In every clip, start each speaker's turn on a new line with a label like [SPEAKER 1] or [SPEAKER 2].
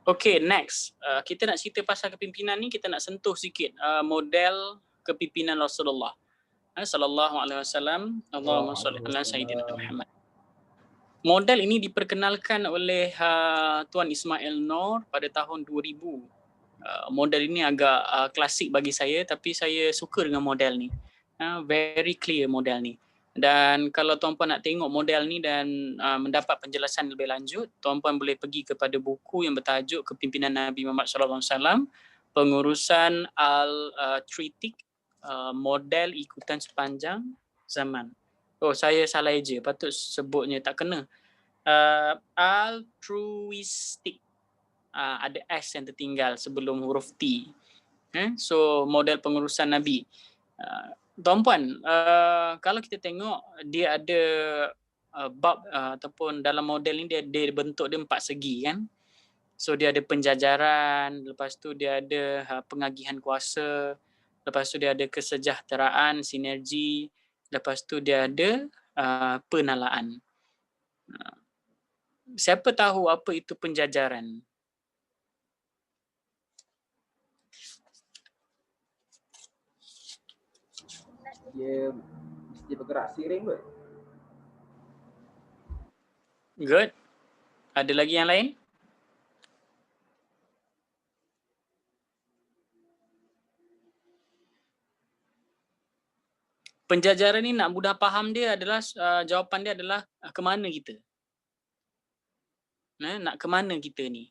[SPEAKER 1] Okay, next. Kita nak cerita pasal kepimpinan ni, kita nak sentuh sikit model kepimpinan Rasulullah sallallahu alaihi wasallam. Allahumma salli ala sayyidina Muhammad. Model ini diperkenalkan oleh Tuan Ismail Noor pada tahun 2000. Model ini agak klasik bagi saya, tapi saya suka dengan model ni. Very clear model ni. Dan kalau tuan-puan nak tengok model ni dan mendapat penjelasan lebih lanjut, tuan-puan boleh pergi kepada buku yang bertajuk Kepimpinan Nabi Muhammad SAW, Pengurusan Al-Tritik, Model Ikutan Sepanjang Zaman. Oh, saya salah eja, patut sebutnya tak kena. Altruistic. Ada S yang tertinggal sebelum huruf T. So, model pengurusan Nabi. Tuan-puan, kalau kita tengok dia ada bab ataupun dalam model ni dia bentuk dia 4 segi kan. So dia ada penjajaran, lepas tu dia ada pengagihan kuasa, lepas tu dia ada kesejahteraan, sinergi, lepas tu dia ada penalaan. Siapa tahu apa itu penjajaran?
[SPEAKER 2] Dia mesti bergerak seiring kot.
[SPEAKER 1] Good. Ada lagi yang lain? Penjajaran ni nak mudah faham dia adalah jawapan dia adalah ke mana kita? Nak ke mana kita ni?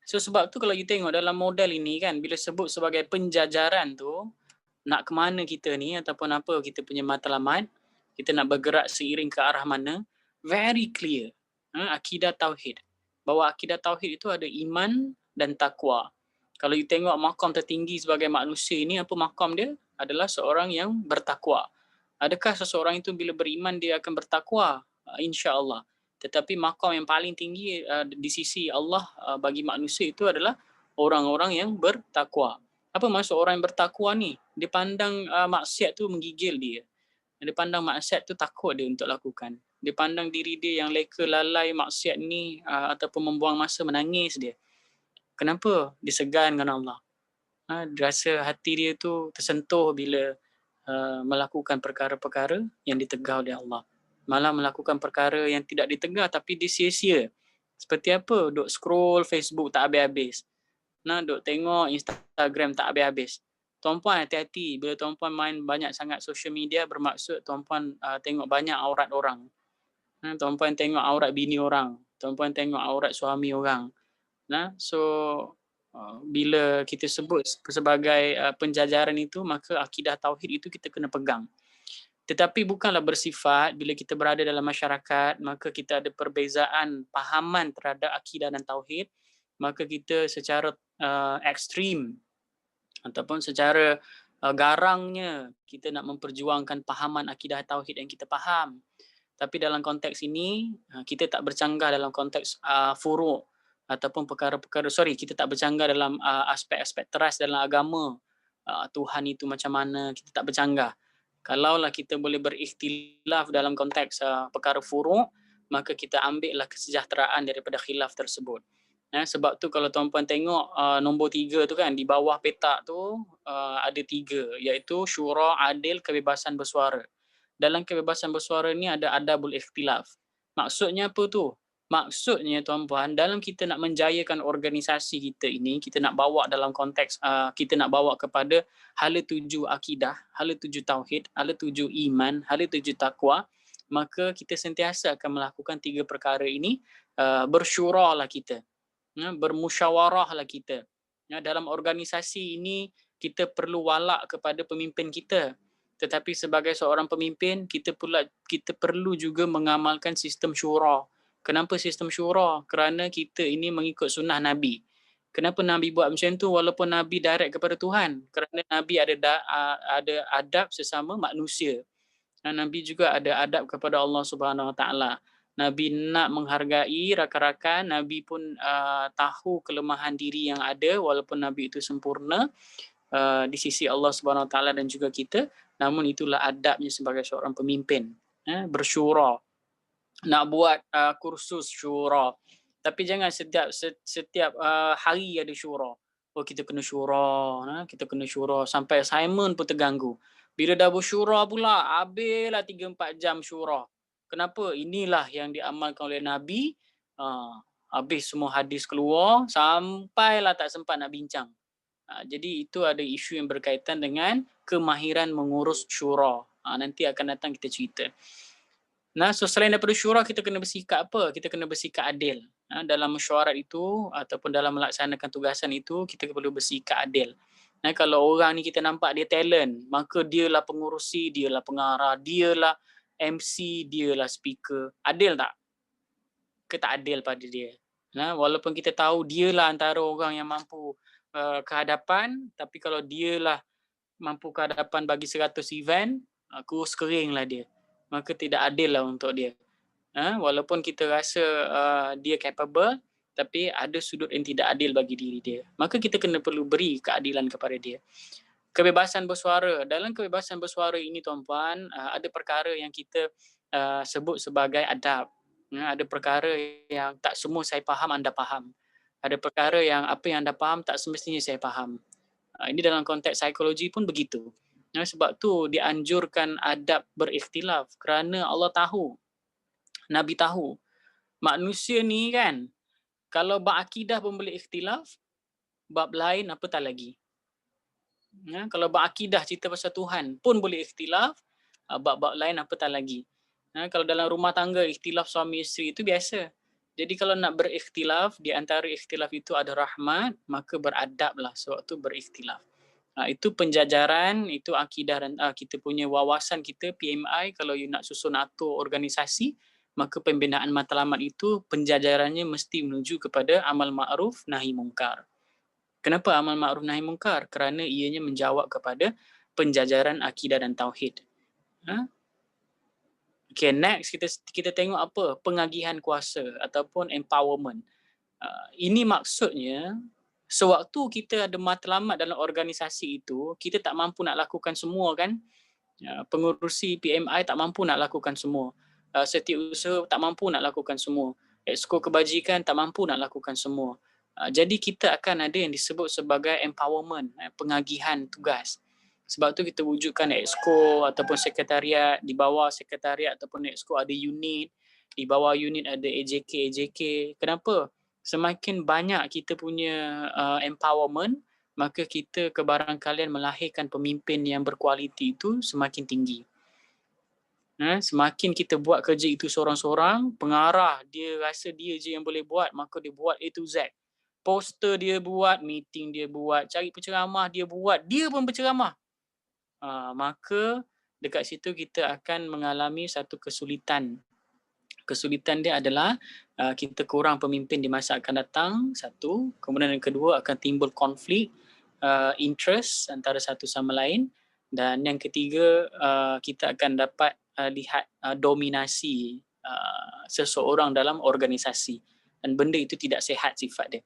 [SPEAKER 1] So sebab tu kalau kita tengok dalam model ini kan, bila sebut sebagai penjajaran tu, nak ke mana kita ni ataupun apa kita punya matlamat, kita nak bergerak seiring ke arah mana, very clear. Akidah Tauhid. Bahawa akidah Tauhid itu ada iman dan takwa. Kalau you tengok makam tertinggi sebagai manusia ini, apa makam dia? Adalah seorang yang bertakwa. Adakah seseorang itu bila beriman dia akan bertakwa? InsyaAllah. Tetapi makam yang paling tinggi di sisi Allah bagi manusia itu adalah orang-orang yang bertakwa. Apa maksud orang yang bertakwa ni? Dia pandang maksiat tu menggigil dia. Dia pandang maksiat tu takut dia untuk lakukan. Dia pandang diri dia yang leka lalai maksiat ni ataupun membuang masa menangis dia. Kenapa? Dia segan dengan Allah. Dia rasa hati dia tu tersentuh bila melakukan perkara-perkara yang ditegah oleh Allah. Malah melakukan perkara yang tidak ditegah tapi dia sia-sia. Seperti apa? Duk scroll Facebook tak habis-habis. Duk tengok Instagram tak habis-habis. Tuan-puan hati-hati bila tuan-puan main banyak sangat social media, bermaksud tuan-puan tengok banyak aurat orang. Tuan-puan tengok aurat bini orang. Tuan-puan tengok aurat suami orang. So bila kita sebut sebagai penjajaran itu, maka akidah tauhid itu kita kena pegang. Tetapi bukanlah bersifat bila kita berada dalam masyarakat, maka kita ada perbezaan pahaman terhadap akidah dan tauhid, maka kita secara ekstrim ataupun secara garangnya kita nak memperjuangkan pahaman akidah tauhid yang kita faham. Tapi dalam konteks ini kita tak bercanggah dalam konteks furu' ataupun perkara-perkara, kita tak bercanggah dalam aspek-aspek teras dalam agama. Tuhan itu macam mana, kita tak bercanggah. Kalaulah kita boleh berikhtilaf dalam konteks perkara furu', maka kita ambillah kesejahteraan daripada khilaf tersebut. Sebab tu kalau tuan-puan tengok nombor 3 tu kan, di bawah petak tu ada 3, iaitu syura, adil, kebebasan bersuara. Dalam kebebasan bersuara ni ada adabul ikhtilaf. Maksudnya apa tu? Maksudnya tuan-puan, dalam kita nak menjayakan organisasi kita ini, kita nak bawa dalam konteks, kita nak bawa kepada hala 7 akidah, hala 7 tauhid, hala 7 iman, hala 7 takwa, maka kita sentiasa akan melakukan 3 perkara ini, bersyuralah kita. Bermusyawarahlah kita. Dalam organisasi ini kita perlu walak kepada pemimpin kita. Tetapi sebagai seorang pemimpin, kita perlu juga mengamalkan sistem syura. Kenapa sistem syura? Kerana kita ini mengikut sunnah Nabi. Kenapa Nabi buat macam tu walaupun Nabi direct kepada Tuhan? Kerana Nabi ada adab sesama manusia. Nabi juga ada adab kepada Allah Subhanahu Wa Taala. Nabi nak menghargai rakan-rakan, Nabi pun tahu kelemahan diri yang ada walaupun Nabi itu sempurna di sisi Allah Subhanahu Wa Taala dan juga kita, namun itulah adabnya sebagai seorang pemimpin, bersyura. Nak buat kursus syura. Tapi jangan setiap hari ada syura. Oh kita kena syura, kita kena syura sampai assignment pun terganggu. Bila dah bersyura pula, habislah 3-4 jam syura. Kenapa? Inilah yang diamalkan oleh Nabi. Habis semua hadis keluar, sampailah tak sempat nak bincang. Jadi itu ada isu yang berkaitan dengan kemahiran mengurus syura. Nanti akan datang kita cerita. Nah, so selain daripada syura, kita kena bersikap apa? Kita kena bersikap adil. Dalam mesyuarat itu ataupun dalam melaksanakan tugasan itu, kita perlu bersikap adil. Kalau orang ni kita nampak dia talent, maka dialah pengurusi, dialah pengarah, dialah MC, dialah speaker. Adil tak? Ke tak adil pada dia? Walaupun kita tahu dialah antara orang yang mampu ke hadapan, tapi kalau dialah mampu ke hadapan bagi 100 event, kurus keringlah dia. Maka tidak adil lah untuk dia. Walaupun kita rasa dia capable, tapi ada sudut yang tidak adil bagi diri dia. Maka kita kena perlu beri keadilan kepada dia. Kebebasan bersuara. Dalam kebebasan bersuara ini tuan-puan, ada perkara yang kita sebut sebagai adab. Ada perkara yang tak semua saya faham, anda faham. Ada perkara yang apa yang anda faham tak semestinya saya faham. Ini dalam konteks psikologi pun begitu. Sebab tu dianjurkan adab berikhtilaf kerana Allah tahu, Nabi tahu, manusia ni kan, kalau bab akidah pun boleh ikhtilaf, bab lain apa tak lagi. Kalau bab akidah cerita pasal Tuhan pun boleh ikhtilaf, bab-bab lain apa tak lagi. Kalau dalam rumah tangga ikhtilaf suami isteri itu biasa. Jadi kalau nak berikhtilaf, di antara ikhtilaf itu ada rahmat, maka beradablah sewaktu berikhtilaf. Itu penjajaran, itu akidah dan kita punya wawasan kita, PMI, kalau you nak susun atur organisasi, maka pembinaan matlamat itu penjajarannya mesti menuju kepada amal ma'ruf nahi mungkar. Kenapa amal ma'ruf nahi mungkar? Kerana ianya menjawab kepada penjajaran akidah dan tauhid. Okay, next kita tengok apa? Pengagihan kuasa ataupun empowerment. Ini maksudnya sewaktu kita ada matlamat dalam organisasi itu, kita tak mampu nak lakukan semua kan? Pengurusi PMI tak mampu nak lakukan semua. Setiausaha tak mampu nak lakukan semua. Exco kebajikan tak mampu nak lakukan semua. Jadi kita akan ada yang disebut sebagai empowerment, pengagihan tugas. Sebab tu kita wujudkan exco ataupun sekretariat, di bawah sekretariat ataupun exco ada unit, di bawah unit ada AJK. Kenapa? Semakin banyak kita punya empowerment, maka kita kebarangkalian melahirkan pemimpin yang berkualiti itu semakin tinggi. Semakin kita buat kerja itu seorang-seorang, pengarah dia rasa dia je yang boleh buat, maka dia buat A to Z. Poster dia buat, meeting dia buat, cari penceramah dia buat, dia pun berceramah. Maka dekat situ kita akan mengalami satu kesulitan. Kesulitan dia adalah kita kurang pemimpin di masa akan datang, satu. Kemudian yang kedua akan timbul konflik interest antara satu sama lain. Dan yang ketiga kita akan dapat lihat dominasi seseorang dalam organisasi. Dan benda itu tidak sihat sifat dia.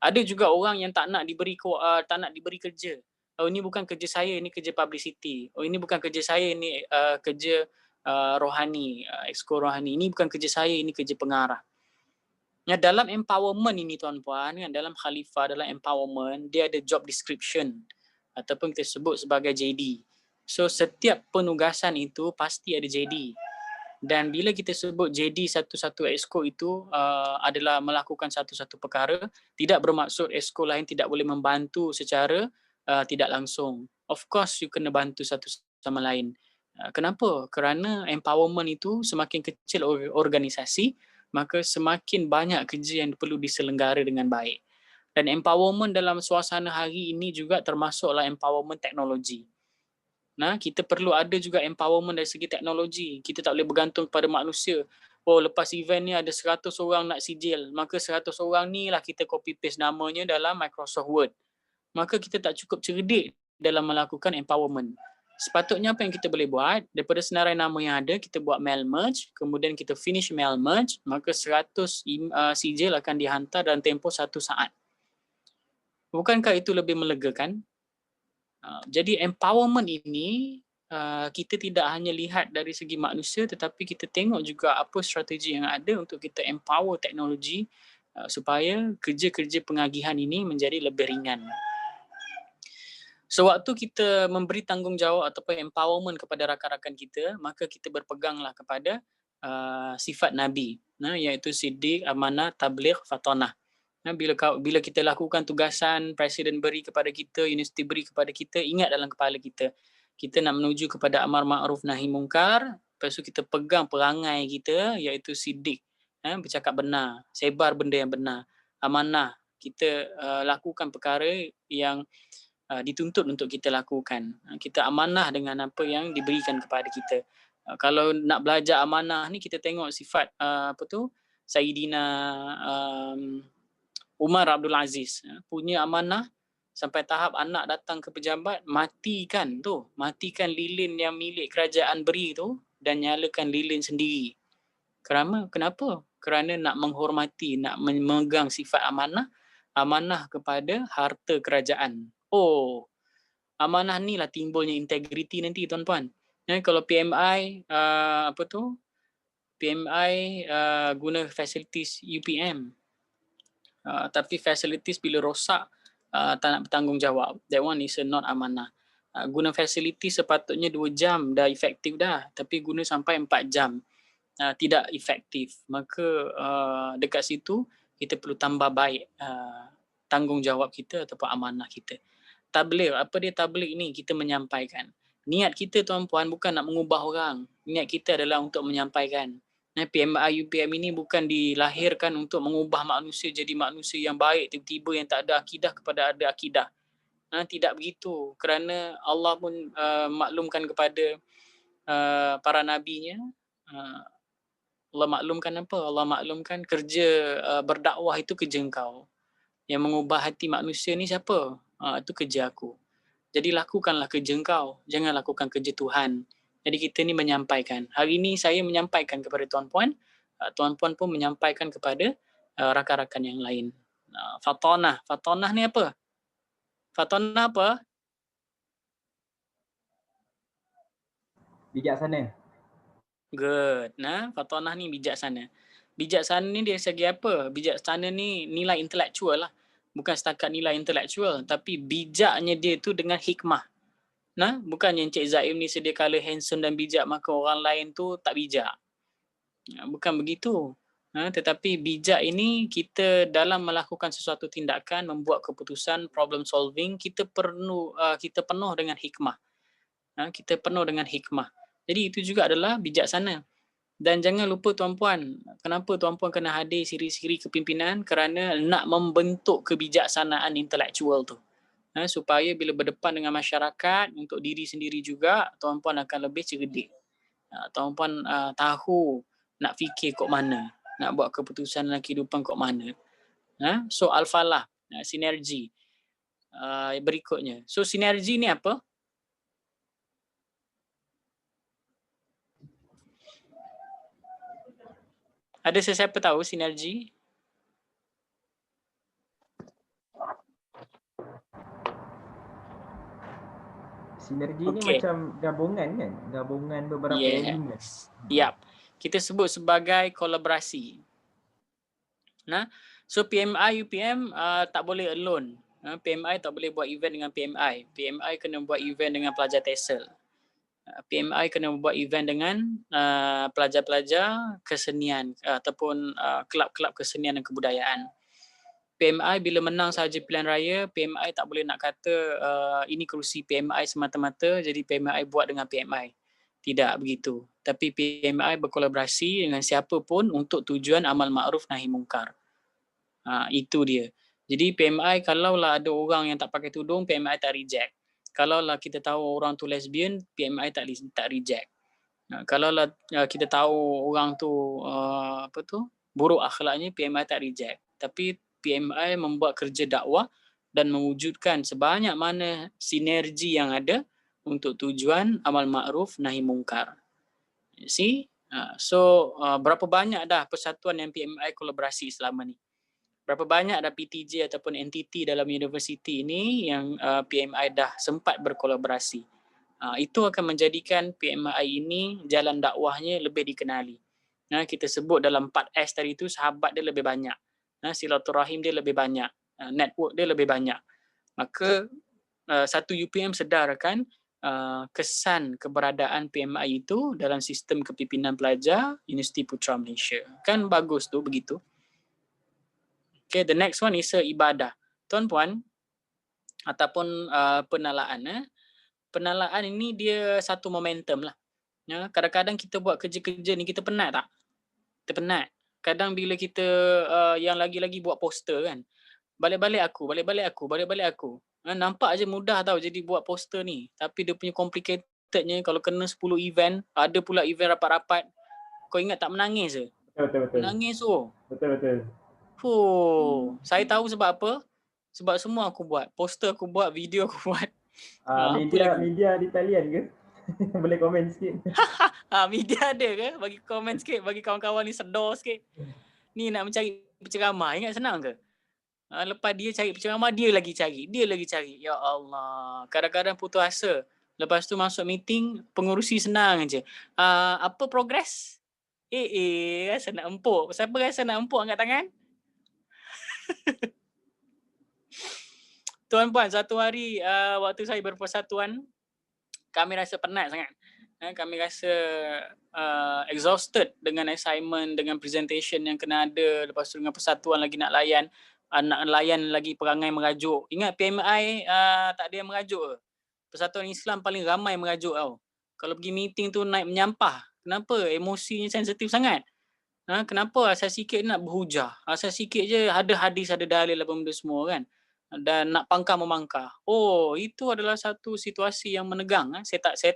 [SPEAKER 1] Ada juga orang yang tak nak diberi kerja. Oh, ini bukan kerja saya, ini kerja publicity. Oh, ini bukan kerja saya, ini kerja rohani, exco rohani. Ini bukan kerja saya, ini kerja pengarah. Dalam empowerment ini tuan-puan, dalam khalifah, dalam empowerment, dia ada job description ataupun kita sebut sebagai JD. So setiap penugasan itu pasti ada JD. Dan bila kita sebut JD satu-satu exco itu adalah melakukan satu-satu perkara, tidak bermaksud exco lain tidak boleh membantu secara tidak langsung. Of course, you kena bantu satu sama lain. Kenapa? Kerana empowerment itu semakin kecil organisasi, maka semakin banyak kerja yang perlu diselenggara dengan baik. Dan empowerment dalam suasana hari ini juga termasuklah empowerment teknologi. Kita perlu ada juga empowerment dari segi teknologi. Kita tak boleh bergantung pada manusia. Oh, lepas event ni ada 100 orang nak sijil, maka 100 orang ni lah kita copy paste namanya dalam Microsoft Word. Maka kita tak cukup cerdik dalam melakukan empowerment. Sepatutnya apa yang kita boleh buat, daripada senarai nama yang ada, kita buat mail merge, kemudian kita finish mail merge, maka 100 sijil akan dihantar dalam tempoh 1 saat. Bukankah itu lebih melegakan? Jadi empowerment ini, kita tidak hanya lihat dari segi manusia, tetapi kita tengok juga apa strategi yang ada untuk kita empower teknologi supaya kerja-kerja pengagihan ini menjadi lebih ringan. Sewaktu kita memberi tanggungjawab ataupun empowerment kepada rakan-rakan kita, maka kita berpeganglah kepada sifat Nabi, iaitu siddiq, amanah, tabligh, fatanah. Bila kita lakukan tugasan presiden beri kepada kita, universiti beri kepada kita, ingat dalam kepala kita, kita nak menuju kepada amar ma'ruf nahi mungkar, lepas tu kita pegang perangai kita iaitu siddiq, bercakap benar, sebar benda yang benar, amanah, kita lakukan perkara yang dituntut untuk kita lakukan. Kita amanah dengan apa yang diberikan kepada kita. Kalau nak belajar amanah ni, kita tengok sifat Sayyidina Umar Abdul Aziz punya amanah sampai tahap anak datang ke pejabat, matikan lilin yang milik kerajaan beri tu dan nyalakan lilin sendiri. Kenapa? Kerana nak menghormati, nak memegang sifat amanah kepada harta kerajaan. Amanah ni lah timbulnya integriti nanti, tuan-puan. Kalau PMI guna facilities UPM, tapi facilities bila rosak tak nak bertanggungjawab, that one is not amanah. Guna facilities sepatutnya 2 jam dah efektif dah, tapi guna sampai 4 jam tidak efektif. Maka dekat situ kita perlu tambah baik tanggungjawab kita ataupun amanah kita. Tabligh, apa dia tabligh ni? Kita menyampaikan. Niat kita, tuan-puan, bukan nak mengubah orang. Niat kita adalah untuk menyampaikan. PMI UPM ini bukan dilahirkan untuk mengubah manusia jadi manusia yang baik, tiba-tiba yang tak ada akidah kepada ada akidah. Tidak begitu. Kerana Allah pun maklumkan kepada para nabinya. Allah maklumkan apa? Allah maklumkan kerja berdakwah itu kerja engkau. Yang mengubah hati manusia ni siapa? Itu kerja aku. Jadi lakukanlah kerja engkau. Jangan lakukan kerja Tuhan. Jadi kita ni menyampaikan. Hari ini saya menyampaikan kepada tuan-puan. Tuan-puan pun menyampaikan kepada rakan-rakan yang lain. Fatanah. Fatanah ni apa? Fatanah apa?
[SPEAKER 2] Bijaksana.
[SPEAKER 1] Good. Fatanah ni bijaksana. Bijaksana ni dari segi apa? Bijaksana ni nilai intelektual lah. Bukan setakat nilai intelektual, tapi bijaknya dia tu dengan hikmah. Bukan yang Cik Zaim ni sedia kala handsome dan bijak, maka orang lain tu tak bijak. Bukan begitu. Tetapi bijak ini kita dalam melakukan sesuatu tindakan, membuat keputusan, problem solving, kita penuh dengan hikmah. Kita penuh dengan hikmah. Jadi itu juga adalah bijaksana. Dan jangan lupa, tuan-puan, kenapa tuan-puan kena hadir siri-siri kepimpinan? Kerana nak membentuk kebijaksanaan intelektual tu. Supaya bila berdepan dengan masyarakat, untuk diri sendiri juga, tuan-puan akan lebih cerdik. Tuan-puan tahu nak fikir kok mana, nak buat keputusan dalam kehidupan kok mana. So al-falah, sinergi. Berikutnya. So sinergi ni apa? Ada sesiapa tahu sinergi?
[SPEAKER 2] Sinergi ni macam gabungan kan? Gabungan beberapa elemen.
[SPEAKER 1] Yap. Kita sebut sebagai kolaborasi. So PMI UPM tak boleh alone. PMI tak boleh buat event dengan PMI. PMI kena buat event dengan pelajar TESOL. PMI kena buat event dengan pelajar-pelajar kesenian ataupun kelab-kelab kesenian dan kebudayaan. PMI bila menang sahaja pilihan raya, PMI tak boleh nak kata ini kerusi PMI semata-mata, jadi PMI buat dengan PMI. Tidak begitu. Tapi PMI berkolaborasi dengan siapa pun untuk tujuan amal ma'ruf nahi mungkar. Itu dia. Jadi PMI kalaulah ada orang yang tak pakai tudung, PMI tak reject. Kalaulah kita tahu orang tu lesbian, PMI tak reject. Kalaulah kita tahu orang tu buruk akhlaknya, PMI tak reject. Tapi PMI membuat kerja dakwah dan mewujudkan sebanyak mana sinergi yang ada untuk tujuan amal ma'ruf nahi mungkar. See? So berapa banyak dah persatuan yang PMI kolaborasi selama ni? Berapa banyak dah PTJ ataupun entiti dalam universiti ini yang PMI dah sempat berkolaborasi. Itu akan menjadikan PMI ini jalan dakwahnya lebih dikenali. Kita sebut dalam 4S tadi tu, sahabat dia lebih banyak. silaturahim dia lebih banyak, network dia lebih banyak. Maka satu UPM sedarkan kesan keberadaan PMI itu dalam sistem kepimpinan pelajar Universiti Putra Malaysia. Kan bagus tu begitu. Okay, the next one is ibadah. Tuan-puan, ataupun penalaan. Penalaan ini dia satu momentum lah. Ya, kadang-kadang kita buat kerja-kerja ni kita penat tak? Kita penat. Kadang bila kita yang lagi-lagi buat poster kan, balik-balik aku. Nampak je mudah tau jadi buat poster ni. Tapi dia punya complicatednya kalau kena 10 event, ada pula event rapat-rapat. Kau ingat tak menangis je?
[SPEAKER 2] Betul.
[SPEAKER 1] Menangis tu.
[SPEAKER 2] Betul.
[SPEAKER 1] Saya tahu sebab apa? Sebab semua aku buat. Poster aku buat, video aku buat. Apa lagi?
[SPEAKER 2] Media di talian ke? Boleh komen sikit.
[SPEAKER 1] Media ada ke? Bagi komen sikit, bagi kawan-kawan ni sedar sikit. Ni nak mencari penceramah, ingat senang ke? Lepas dia cari penceramah, dia lagi cari. Ya Allah. Kadang-kadang putus asa. Lepas tu masuk meeting, pengurusi senang je. Apa progress? Rasa nak empuk. Siapa rasa nak empuk angkat tangan? Tuan-puan, satu hari waktu saya berpersatuan, kami rasa penat sangat. Kami rasa exhausted dengan assignment, dengan presentation yang kena ada, lepas tu dengan persatuan lagi nak layan, nak layan lagi perangai merajuk. Ingat PMI tak ada yang merajuk ke? Persatuan Islam paling ramai merajuk tau. Kalau pergi meeting tu naik menyampah. Kenapa? Emosinya sensitif sangat. Kenapa? Asal sikit nak berhujah. Asal sikit je ada hadis, ada dalil apa benda semua kan. Dan nak pangkah memangkah. Itu adalah satu situasi yang menegang. Saya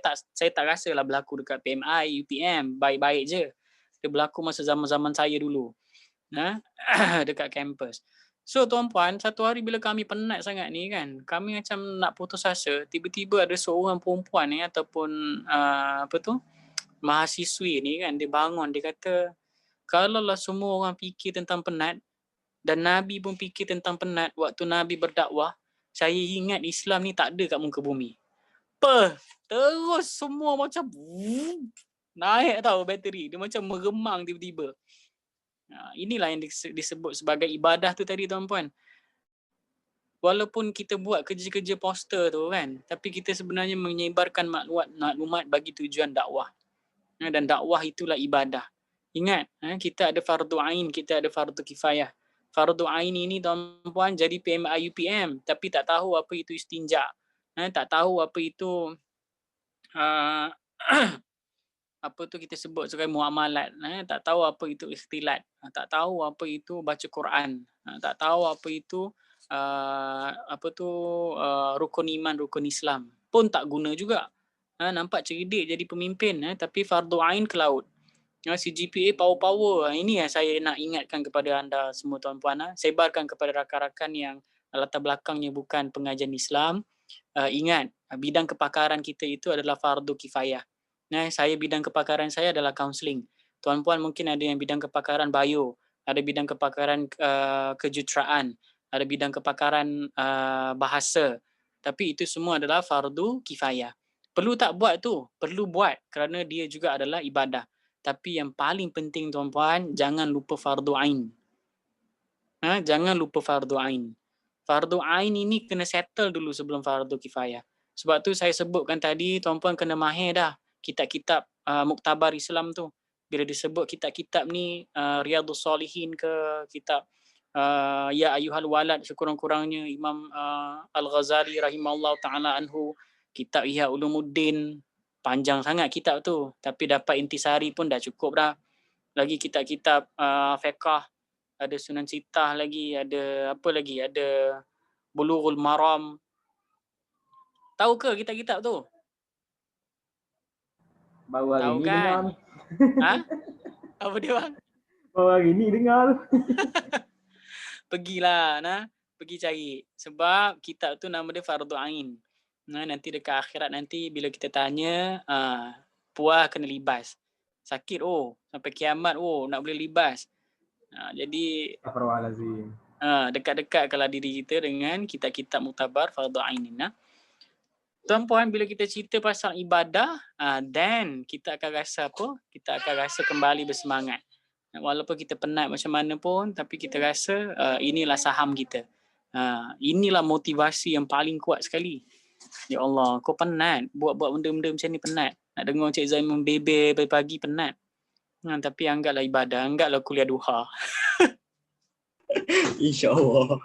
[SPEAKER 1] tak rasalah berlaku dekat PMI, UPM, baik-baik je. Dia berlaku masa zaman-zaman saya dulu. Dekat kampus. So tuan-puan, satu hari bila kami penat sangat ni kan, kami macam nak putus asa, tiba-tiba ada seorang perempuan ni ataupun mahasiswi ni kan, dia bangun, dia kata, kalaulah semua orang fikir tentang penat, dan Nabi pun fikir tentang penat waktu Nabi berdakwah, saya ingat Islam ni tak ada kat muka bumi. Terus semua macam naik tau bateri. Dia macam meremang tiba-tiba. Inilah yang disebut sebagai ibadah tu tadi tuan-puan. Walaupun kita buat kerja-kerja poster tu kan, tapi kita sebenarnya menyebarkan maklumat bagi tujuan dakwah. Dan dakwah itulah ibadah. Ingat, kita ada fardu ain, kita ada fardu kifayah. Fardu ain ini tuan-puan jadi PMI UPM tapi tak tahu apa itu istinja. Tak tahu apa itu apa tu kita sebut sebagai muamalat. Tak tahu apa itu ikhtilat. Tak tahu apa itu baca Quran. Tak tahu apa itu rukun iman, rukun Islam. Pun tak guna juga. Nampak cerdik jadi pemimpin tapi fardu ain ke laut. CGPA power-power. Ini yang saya nak ingatkan kepada anda semua tuan-puan. Sebarkan kepada rakan-rakan yang latar belakangnya bukan pengajian Islam. Ingat, bidang kepakaran kita itu adalah fardu kifayah. Saya bidang kepakaran saya adalah kaunseling. Tuan-puan mungkin ada yang bidang kepakaran bio, ada bidang kepakaran kejuruteraan, ada bidang kepakaran bahasa. Tapi itu semua adalah fardu kifayah. Perlu tak buat tu? Perlu buat kerana dia juga adalah ibadah. Tapi yang paling penting tuan-puan, jangan lupa fardu ain. Jangan lupa fardu ain. Fardu ain ini kena settle dulu sebelum fardu kifayah. Sebab tu saya sebutkan tadi, tuan-puan kena mahir dah kitab-kitab muktabar Islam tu. Bila disebut kitab-kitab ni, Riyadhus Salihin ke, kitab Ya Ayyuhal Walad, sekurang-kurangnya Imam Al-Ghazali rahimahullah ta'ala anhu, kitab Ihya Ulumuddin, panjang sangat kitab tu. Tapi dapat intisari pun dah cukup dah. Lagi kitab-kitab fiqh, ada Sunan Sitah lagi, ada apa lagi, ada Bulughul Maram. Tahu ke kitab-kitab tu?
[SPEAKER 2] Baru hari
[SPEAKER 1] tahu
[SPEAKER 2] ni
[SPEAKER 1] kan?
[SPEAKER 2] dengar.
[SPEAKER 1] Apa dia bang?
[SPEAKER 2] Baru hari ni dengar.
[SPEAKER 1] Pergilah, pergi cari. Sebab kitab tu nama dia Fardu Ain. Nanti dekat akhirat nanti bila kita tanya, puas kena libas. Sakit sampai kiamat nak boleh libas. Jadi
[SPEAKER 2] Astagfirullahalazim.
[SPEAKER 1] dekat-dekatkanlah diri kita dengan kitab-kitab muktabar Fardu Ain ni. Tuan-puan, bila kita cerita pasal ibadah, then kita akan rasa apa? Kita akan rasa kembali bersemangat. Walaupun kita penat macam mana pun, tapi kita rasa inilah saham kita. Inilah motivasi yang paling kuat sekali. Ya Allah, kau penat buat benda-benda macam ni, penat. Nak dengar Cik Zain membebel pagi-pagi, penat. Tapi anggaplah ibadah, anggaplah kuliah duha.
[SPEAKER 3] InsyaAllah.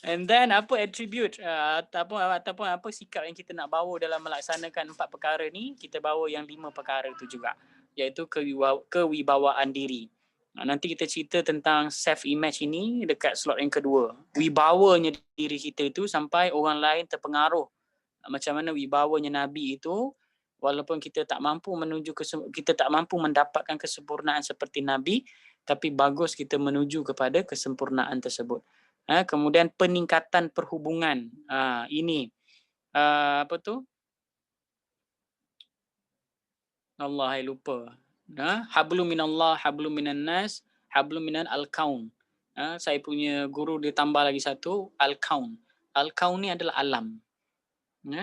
[SPEAKER 1] And then apa attribute ataupun apa sikap yang kita nak bawa dalam melaksanakan 4 perkara ni, kita bawa yang 5 perkara tu juga, iaitu kewibawaan diri. Nanti kita cerita tentang self image ini dekat slot yang kedua. Wibawanya diri kita itu sampai orang lain terpengaruh. Macam mana wibawanya Nabi itu, walaupun kita tak mampu mendapatkan kesempurnaan seperti Nabi, tapi bagus kita menuju kepada kesempurnaan tersebut. Kemudian peningkatan perhubungan. Ini apa tu? Allah, saya lupa. Hablum minallah, hablum minan nas, hablum minan al-kaun. Saya punya guru dia tambah lagi satu, al-kaun. Al-kaun ni adalah alam.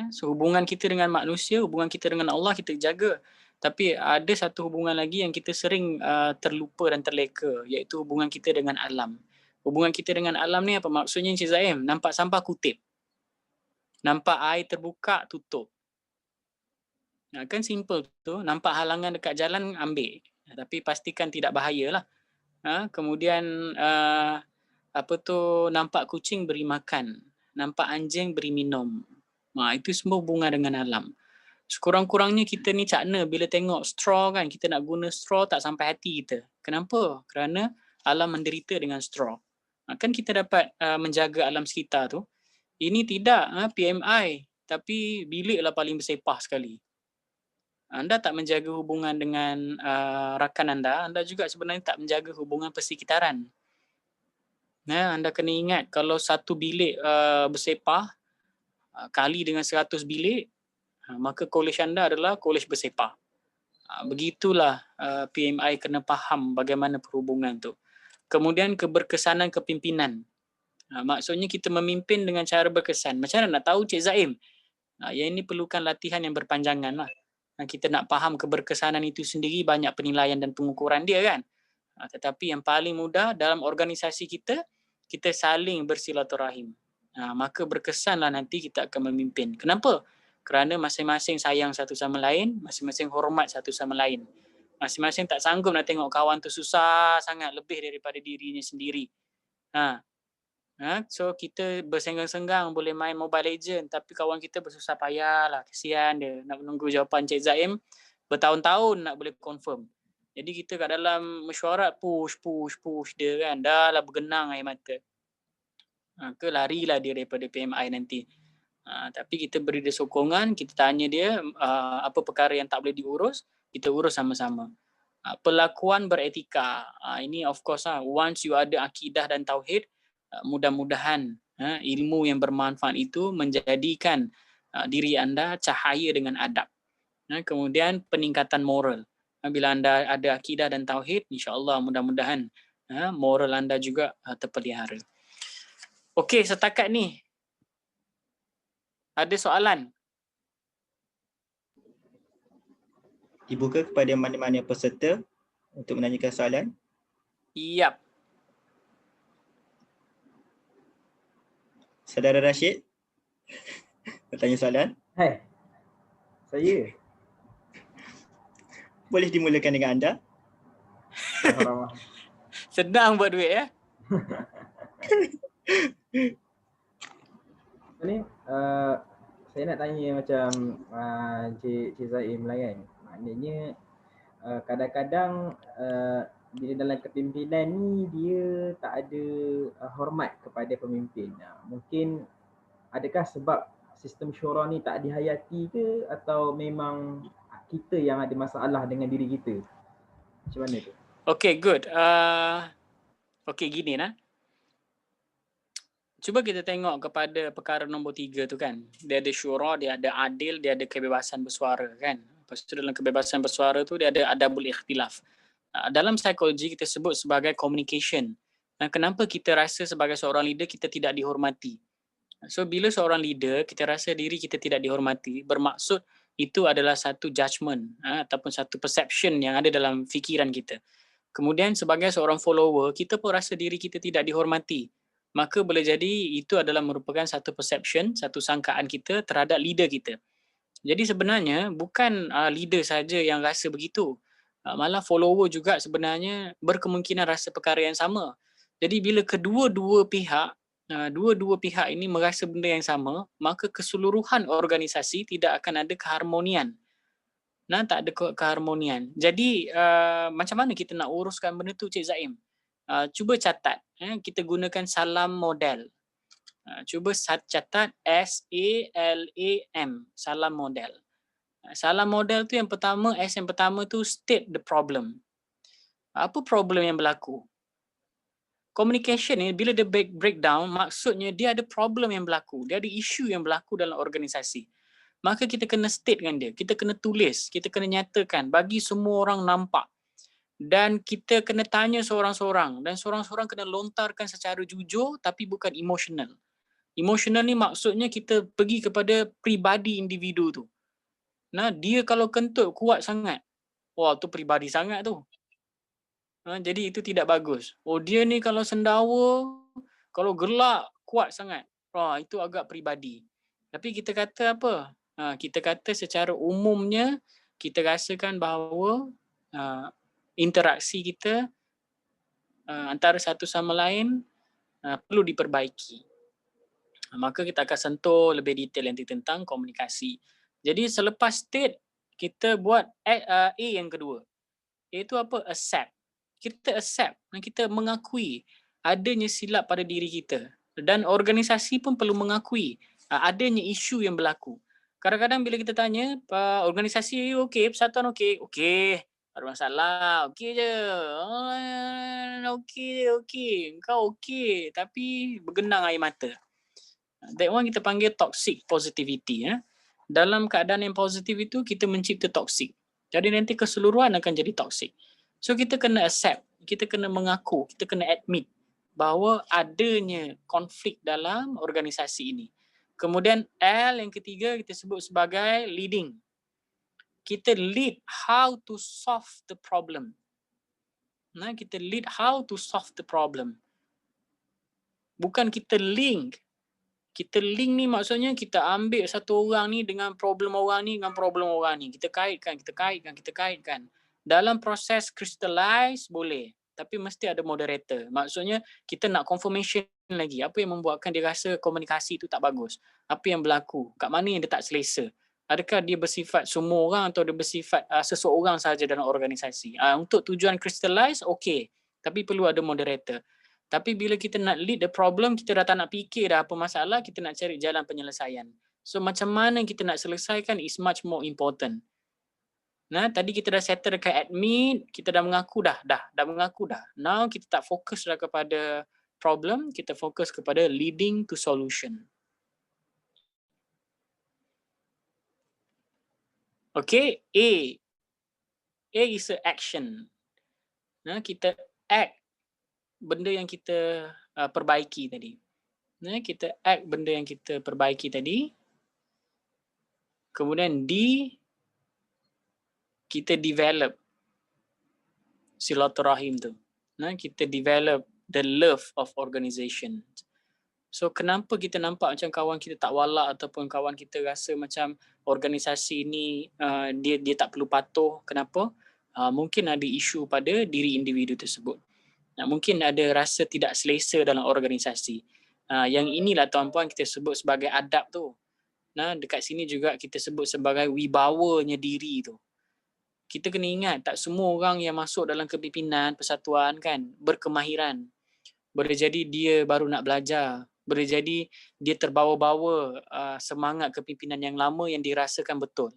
[SPEAKER 1] So hubungan kita dengan manusia, hubungan kita dengan Allah kita jaga. Tapi ada satu hubungan lagi yang kita sering terlupa dan terleka, iaitu hubungan kita dengan alam. Hubungan kita dengan alam ni apa maksudnya, Encik Zaim? Nampak sampah, kutip. Nampak air terbuka, tutup. Kan simple tu. Nampak halangan dekat jalan, ambil. Tapi pastikan tidak bahayalah. Kemudian nampak kucing, beri makan. Nampak anjing, beri minum. Itu semua hubungan dengan alam. Sekurang-kurangnya kita ni cakna bila tengok straw kan, kita nak guna straw tak sampai hati kita. Kenapa? Kerana alam menderita dengan straw. Kan kita dapat menjaga alam sekitar tu. Ini tidak PMI, tapi biliklah paling bersepah sekali. Anda tak menjaga hubungan dengan rakan anda juga sebenarnya tak menjaga hubungan persekitaran. Anda kena ingat, kalau satu bilik bersepah kali dengan 100 bilik, maka kolej anda adalah kolej bersepah. Begitulah PMI kena faham bagaimana perhubungan tu. Kemudian keberkesanan kepimpinan. Maksudnya kita memimpin dengan cara berkesan. Macam mana nak tahu, Cik Zaim? Yang ini perlukan latihan yang berpanjangan lah. Kita nak faham keberkesanan itu sendiri, banyak penilaian dan pengukuran dia kan. Tetapi yang paling mudah dalam organisasi kita saling bersilaturahim. Maka berkesanlah nanti kita akan memimpin. Kenapa? Kerana masing-masing sayang satu sama lain, masing-masing hormat satu sama lain. Masing-masing tak sanggup nak tengok kawan tu susah sangat lebih daripada dirinya sendiri. So kita bersenggang-senggang boleh main Mobile Legend, tapi kawan kita bersusah payah lah, kesian dia nak menunggu jawapan Cik Zaim bertahun-tahun nak boleh confirm. Jadi kita kat dalam mesyuarat push dia kan, dah lah bergenang air mata. Larilah dia daripada PMI nanti. Tapi kita beri dia sokongan, kita tanya dia apa perkara yang tak boleh diurus, kita urus sama-sama. Pelakuan beretika. Ini of course once you ada akidah dan tauhid, mudah-mudahan ilmu yang bermanfaat itu menjadikan diri anda cahaya dengan adab. Kemudian peningkatan moral. Bila anda ada akidah dan tauhid, insya-Allah mudah-mudahan moral anda juga terpelihara. Okey, setakat ni ada soalan?
[SPEAKER 3] Dibuka kepada mana-mana peserta untuk menanyakan soalan.
[SPEAKER 1] Yap.
[SPEAKER 3] Saudara Rashid, bertanya soalan.
[SPEAKER 2] Hai, saya.
[SPEAKER 3] Boleh dimulakan dengan anda.
[SPEAKER 1] Sedang buat duit ya.
[SPEAKER 2] Ni saya nak tanya macam Cik Zaim lah kan. Maknanya kadang-kadang bila dalam kepimpinan ni dia tak ada hormat kepada pemimpin. Mungkin adakah sebab sistem syura ni tak dihayati ke, atau memang kita yang ada masalah dengan diri kita? Macam mana tu?
[SPEAKER 1] Okay, good. Okay, gini lah. Cuba kita tengok kepada perkara nombor 3 tu kan. Dia ada syura, dia ada adil, dia ada kebebasan bersuara kan. Lepas tu dalam kebebasan bersuara tu dia ada adabul ikhtilaf. Dalam psikologi kita sebut sebagai communication. Kenapa kita rasa sebagai seorang leader kita tidak dihormati? So bila seorang leader kita rasa diri kita tidak dihormati, bermaksud itu adalah satu judgement ataupun satu perception yang ada dalam fikiran kita. Kemudian sebagai seorang follower, kita pun rasa diri kita tidak dihormati. Maka boleh jadi itu adalah merupakan satu perception, satu sangkaan kita terhadap leader kita. Jadi sebenarnya bukan leader saja yang rasa begitu. Malah follower juga sebenarnya berkemungkinan rasa perkara yang sama. Jadi bila kedua-dua pihak ini merasa benda yang sama, maka keseluruhan organisasi tidak akan ada keharmonian. Tak ada keharmonian. Jadi macam mana kita nak uruskan benda tu, Cik Zaim? Cuba catat. Kita gunakan salam model. Cuba catat SALAM, salam model. Salam model tu yang pertama, S yang pertama tu state the problem. Apa problem yang berlaku? Communication ni bila dia breakdown, maksudnya dia ada problem yang berlaku. Dia ada isu yang berlaku dalam organisasi. Maka kita kena statekan dia. Kita kena tulis. Kita kena nyatakan bagi semua orang nampak. Dan kita kena tanya seorang-seorang. Dan seorang-seorang kena lontarkan secara jujur tapi bukan emotional. Emotional ni maksudnya kita pergi kepada pribadi individu tu. Dia kalau kentut kuat sangat. Wah, tu pribadi sangat tu. Jadi itu tidak bagus. Dia ni kalau sendawa, kalau gelak kuat sangat. Wah, itu agak pribadi. Tapi kita kata apa? Kita kata secara umumnya kita rasakan bahawa interaksi kita antara satu sama lain perlu diperbaiki. Maka kita akan sentuh lebih detail nanti tentang komunikasi. Jadi selepas state, kita buat A yang kedua. Iaitu apa? Accept. Kita accept dan kita mengakui adanya silap pada diri kita. Dan organisasi pun perlu mengakui adanya isu yang berlaku. Kadang-kadang bila kita tanya, organisasi okey, persatuan okey, okey, ada masalah, okey je. Okey. Kau okey, tapi bergenang air mata. That one kita panggil toxic positivity. Dalam keadaan yang positif itu, kita mencipta toxic. Jadi nanti keseluruhan akan jadi toxic. So kita kena accept, kita kena mengaku, kita kena admit bahawa adanya konflik dalam organisasi ini. Kemudian L yang ketiga kita sebut sebagai leading. Kita lead how to solve the problem. Kita lead how to solve the problem. Bukan kita link. Kita link ni maksudnya kita ambil satu orang ni dengan problem orang ni dengan problem orang ni. Kita kaitkan. Dalam proses crystallize boleh. Tapi mesti ada moderator. Maksudnya kita nak confirmation lagi. Apa yang membuatkan dia rasa komunikasi itu tak bagus? Apa yang berlaku? Kat mana yang dia tak selesa? Adakah dia bersifat semua orang atau dia bersifat seseorang sahaja dalam organisasi? Untuk tujuan crystallize, okey. Tapi perlu ada moderator. Tapi bila kita nak lead the problem, kita dah tak nak fikir dah apa masalah, kita nak cari jalan penyelesaian. So macam mana kita nak selesaikan is much more important. Tadi kita dah settle dekat admit, kita dah mengaku dah. Now kita tak fokus dah kepada problem, kita fokus kepada leading to solution. Okay, A is a action. Kita act benda yang kita perbaiki tadi. Kita act benda yang kita perbaiki tadi. Kemudian D, kita develop silaturahim tu. Kita develop the love of organization. So kenapa kita nampak macam kawan kita tak walak ataupun kawan kita rasa macam organisasi ni dia tak perlu patuh. Kenapa? Mungkin ada isu pada diri individu tersebut. Mungkin ada rasa tidak selesa dalam organisasi. Yang inilah tuan-puan kita sebut sebagai adab tu. Dekat sini juga kita sebut sebagai wibawanya diri tu. Kita kena ingat tak semua orang yang masuk dalam kepimpinan persatuan kan berkemahiran. Boleh jadi dia baru nak belajar. Boleh jadi dia terbawa-bawa semangat kepimpinan yang lama yang dirasakan betul.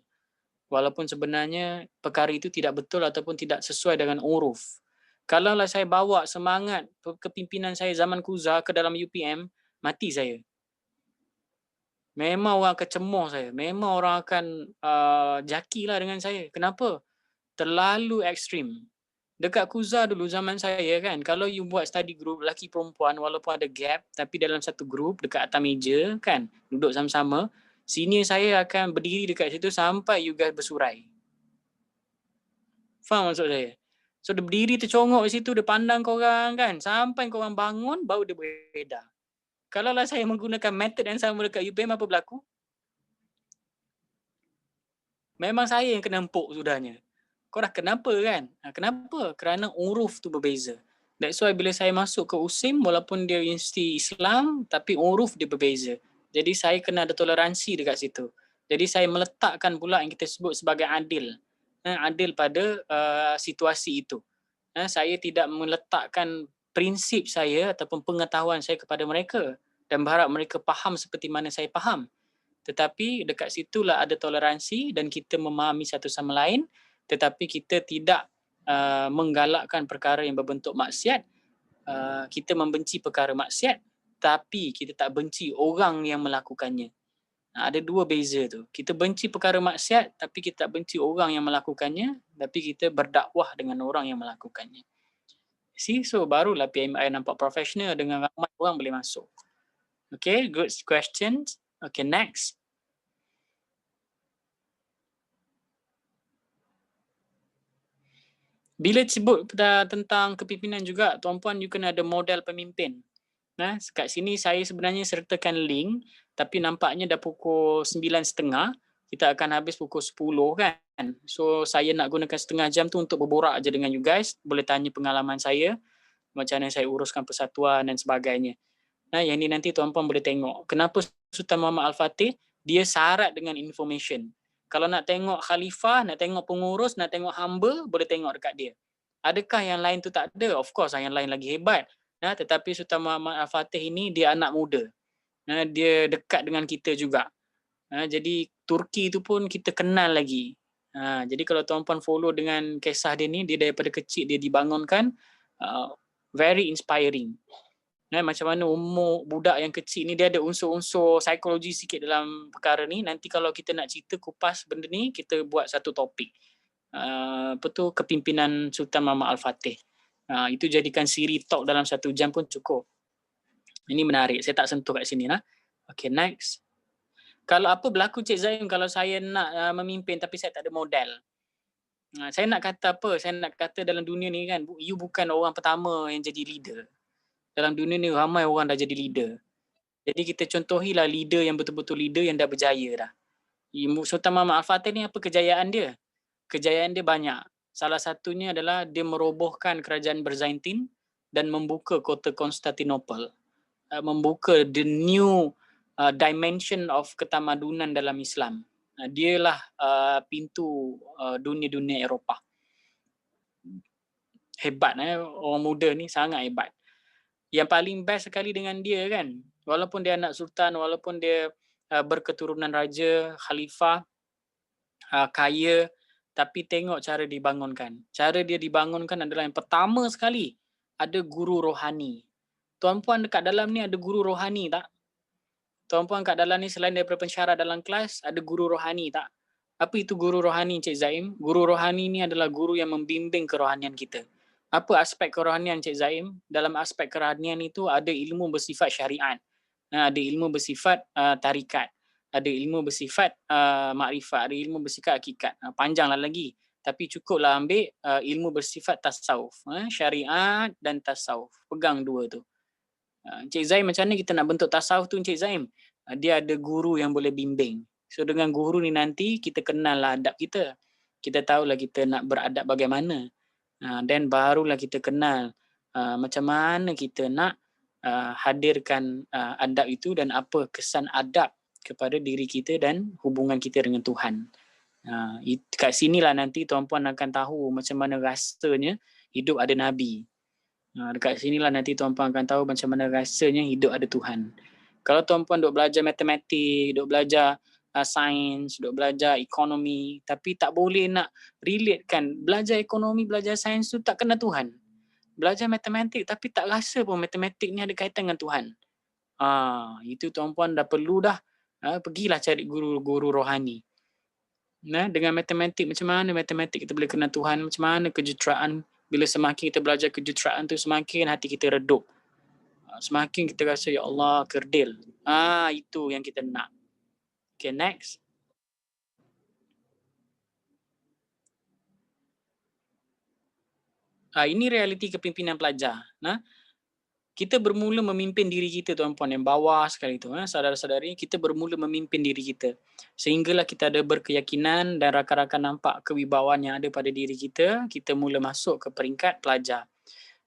[SPEAKER 1] Walaupun sebenarnya perkara itu tidak betul ataupun tidak sesuai dengan uruf. Kalaulah saya bawa semangat kepimpinan saya zaman Kuza ke dalam UPM, mati saya. Memang orang akan cemoh saya. Memang orang akan jakilah dengan saya. Kenapa? Terlalu ekstrim. Dekat Kuza dulu zaman saya kan, kalau you buat study group lelaki perempuan walaupun ada gap, tapi dalam satu group dekat atas meja kan, duduk sama-sama, senior saya akan berdiri dekat situ sampai you guys bersurai. Faham maksud saya? So dia berdiri tercongok di situ, dia pandang korang kan. Sampai korang bangun, baru dia beredar. Kalaulah saya menggunakan metod yang sama dekat UPM, apa berlaku? Memang saya yang kena empuk sudahnya. Kau dah kenapa kan? Kenapa? Kerana uruf tu berbeza. That's why bila saya masuk ke USIM, walaupun dia universiti Islam, tapi uruf dia berbeza. Jadi saya kena ada toleransi dekat situ. Jadi saya meletakkan pula yang kita sebut sebagai adil. Adil pada situasi itu. Saya tidak meletakkan prinsip saya ataupun pengetahuan saya kepada mereka dan berharap mereka faham seperti mana saya faham. Tetapi dekat situlah ada toleransi dan kita memahami satu sama lain, tetapi kita tidak menggalakkan perkara yang berbentuk maksiat. Kita membenci perkara maksiat, tapi kita tak benci orang yang melakukannya. Ada dua beza tu. Kita benci perkara maksiat, tapi kita tak benci orang yang melakukannya, tapi kita berdakwah dengan orang yang melakukannya. See, so barulah PMI nampak profesional, dengan ramai orang boleh masuk. Okay, good questions. Okay, next. Bila sebut tentang kepimpinan juga, tuan-puan, you kena ada model pemimpin. Kat sini saya sebenarnya sertakan link, tapi nampaknya dah pukul 9.30, kita akan habis pukul 10 kan. So saya nak gunakan setengah jam tu untuk berborak aja dengan you guys, boleh tanya pengalaman saya, macam mana saya uruskan persatuan dan sebagainya. Yang ni nanti tuan-puan boleh tengok. Kenapa Sultan Muhammad Al-Fatih, dia syarat dengan information. Kalau nak tengok khalifah, nak tengok pengurus, nak tengok hamba, boleh tengok dekat dia. Adakah yang lain tu tak ada? Of course, yang lain lagi hebat. Tetapi Sultan Muhammad Al-Fatih ini, dia anak muda. Dia dekat dengan kita juga. Jadi Turki tu pun kita kenal lagi. Jadi kalau tuan-puan follow dengan kisah dia ni, dia daripada kecil dia dibangunkan, very inspiring. Macam mana umur budak yang kecil ni, dia ada unsur-unsur psikologi sikit dalam perkara ni. Nanti kalau kita nak cerita kupas benda ni, kita buat satu topik. Kepimpinan Sultan Muhammad Al-Fatih. Itu jadikan siri talk dalam 1 jam pun cukup. Ini menarik, saya tak sentuh kat sini. Okay, next. Kalau apa berlaku Cik Zaim kalau saya nak memimpin tapi saya tak ada modal? Saya nak kata apa? Saya nak kata dalam dunia ni kan, you bukan orang pertama yang jadi leader. Dalam dunia ni ramai orang dah jadi leader. Jadi kita contohilah leader yang betul-betul leader yang dah berjaya dah. Sultan Muhammad Al-Fatih ni apa kejayaan dia? Kejayaan dia banyak. Salah satunya adalah dia merobohkan kerajaan Byzantine dan membuka kota Konstantinopel. Membuka the new dimension of ketamadunan dalam Islam. Dialah pintu dunia-dunia Eropah. Hebat orang muda ni, sangat hebat. Yang paling best sekali dengan dia kan, walaupun dia anak sultan, walaupun dia berketurunan raja, khalifah, kaya, tapi tengok cara dibangunkan. Cara dia dibangunkan adalah yang pertama sekali, ada guru rohani. Tuan-puan dekat dalam ni ada guru rohani tak? Tuan-puan kat dalam ni selain daripada pensyarah dalam kelas, ada guru rohani tak? Apa itu guru rohani Cik Zaim? Guru rohani ni adalah guru yang membimbing kerohanian kita. Apa aspek kerohanian Cik Zaim? Dalam aspek kerohanian itu ada ilmu bersifat syariat. Ada ilmu bersifat tarikat. Ada ilmu bersifat makrifat. Ada ilmu bersifat hakikat. Panjanglah lagi. Tapi cukuplah ambil ilmu bersifat tasawuf. Syariat dan tasawuf. Pegang dua tu. Cik Zaim, macam mana kita nak bentuk tasawuf tu Cik Zaim? Dia ada guru yang boleh bimbing. So dengan guru ni nanti kita kenal lah adab kita. Kita tahulah kita nak beradab bagaimana. Dan barulah kita kenal macam mana kita nak hadirkan adab itu dan apa kesan adab kepada diri kita dan hubungan kita dengan Tuhan. Kat sinilah nanti tuan-puan akan tahu macam mana rasanya hidup ada Nabi. Dekat sinilah nanti tuan-puan akan tahu macam mana rasanya hidup ada Tuhan. Kalau tuan-puan duk belajar matematik, duk belajar sains, duk belajar ekonomi, tapi tak boleh nak relate kan, belajar ekonomi, belajar sains tu tak kena Tuhan. Belajar matematik tapi tak rasa pun matematik ni ada kaitan dengan Tuhan. Itu tuan-puan dah perlu dah. Pergilah cari guru-guru rohani. Dengan matematik, macam mana matematik kita boleh kenal Tuhan, macam mana kejuteraan. Bila semakin kita belajar kejuteraan tu, semakin hati kita redup. Semakin kita rasa, ya Allah, kerdil. Itu yang kita nak. Okay, next. Ini realiti kepimpinan pelajar. Kita bermula memimpin diri kita, tuan-puan, yang bawah sekali tu, saudara-saudari, kita bermula memimpin diri kita. Sehinggalah kita ada berkeyakinan dan rakan-rakan nampak kewibawaan yang ada pada diri kita mula masuk ke peringkat pelajar.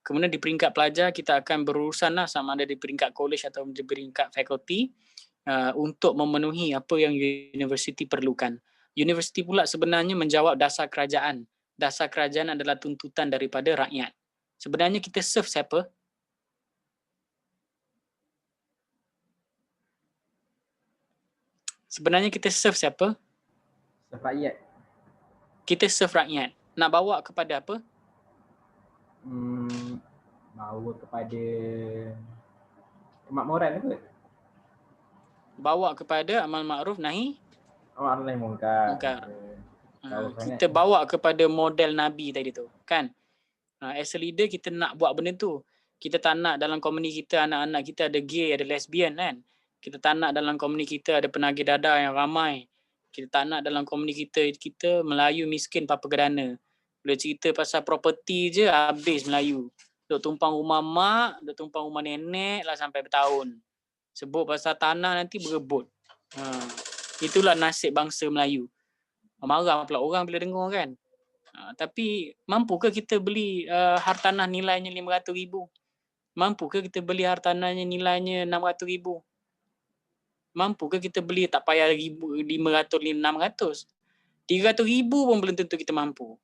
[SPEAKER 1] Kemudian di peringkat pelajar, kita akan berurusan sama ada di peringkat college atau di peringkat fakulti untuk memenuhi apa yang universiti perlukan. Universiti pula sebenarnya menjawab dasar kerajaan. Dasar kerajaan adalah tuntutan daripada rakyat. Sebenarnya kita serve siapa? Sebenarnya kita serve siapa?
[SPEAKER 2] Rakyat.
[SPEAKER 1] Kita serve rakyat. Nak bawa kepada apa?
[SPEAKER 2] Bawa kepada kemakmuran ke?
[SPEAKER 1] Bawa kepada amal ma'ruf nahi
[SPEAKER 2] Nahi mungkar.
[SPEAKER 1] Kita bawa kepada model Nabi tadi tu, kan? As a leader, kita nak buat benda tu. Kita tak nak dalam komuniti kita, anak-anak kita ada gay, ada lesbian, kan? Kita tak nak dalam komuniti kita ada penagih dadah yang ramai. Kita tak nak dalam komuniti kita Melayu miskin papa gerana. Bila cerita pasal property je, habis Melayu. Duk tumpang rumah mak, duk tumpang rumah nenek lah sampai bertahun. Sebut pasal tanah nanti berebut. Itulah nasib bangsa Melayu. Marah pula orang bila dengar, kan? Tapi mampukah kita beli hartanah nilainya 500,000? Mampukah kita beli hartanahnya nilainya 600,000? Mampukah kita beli tak payah 500, 600? 300,000 pun belum tentu kita mampu.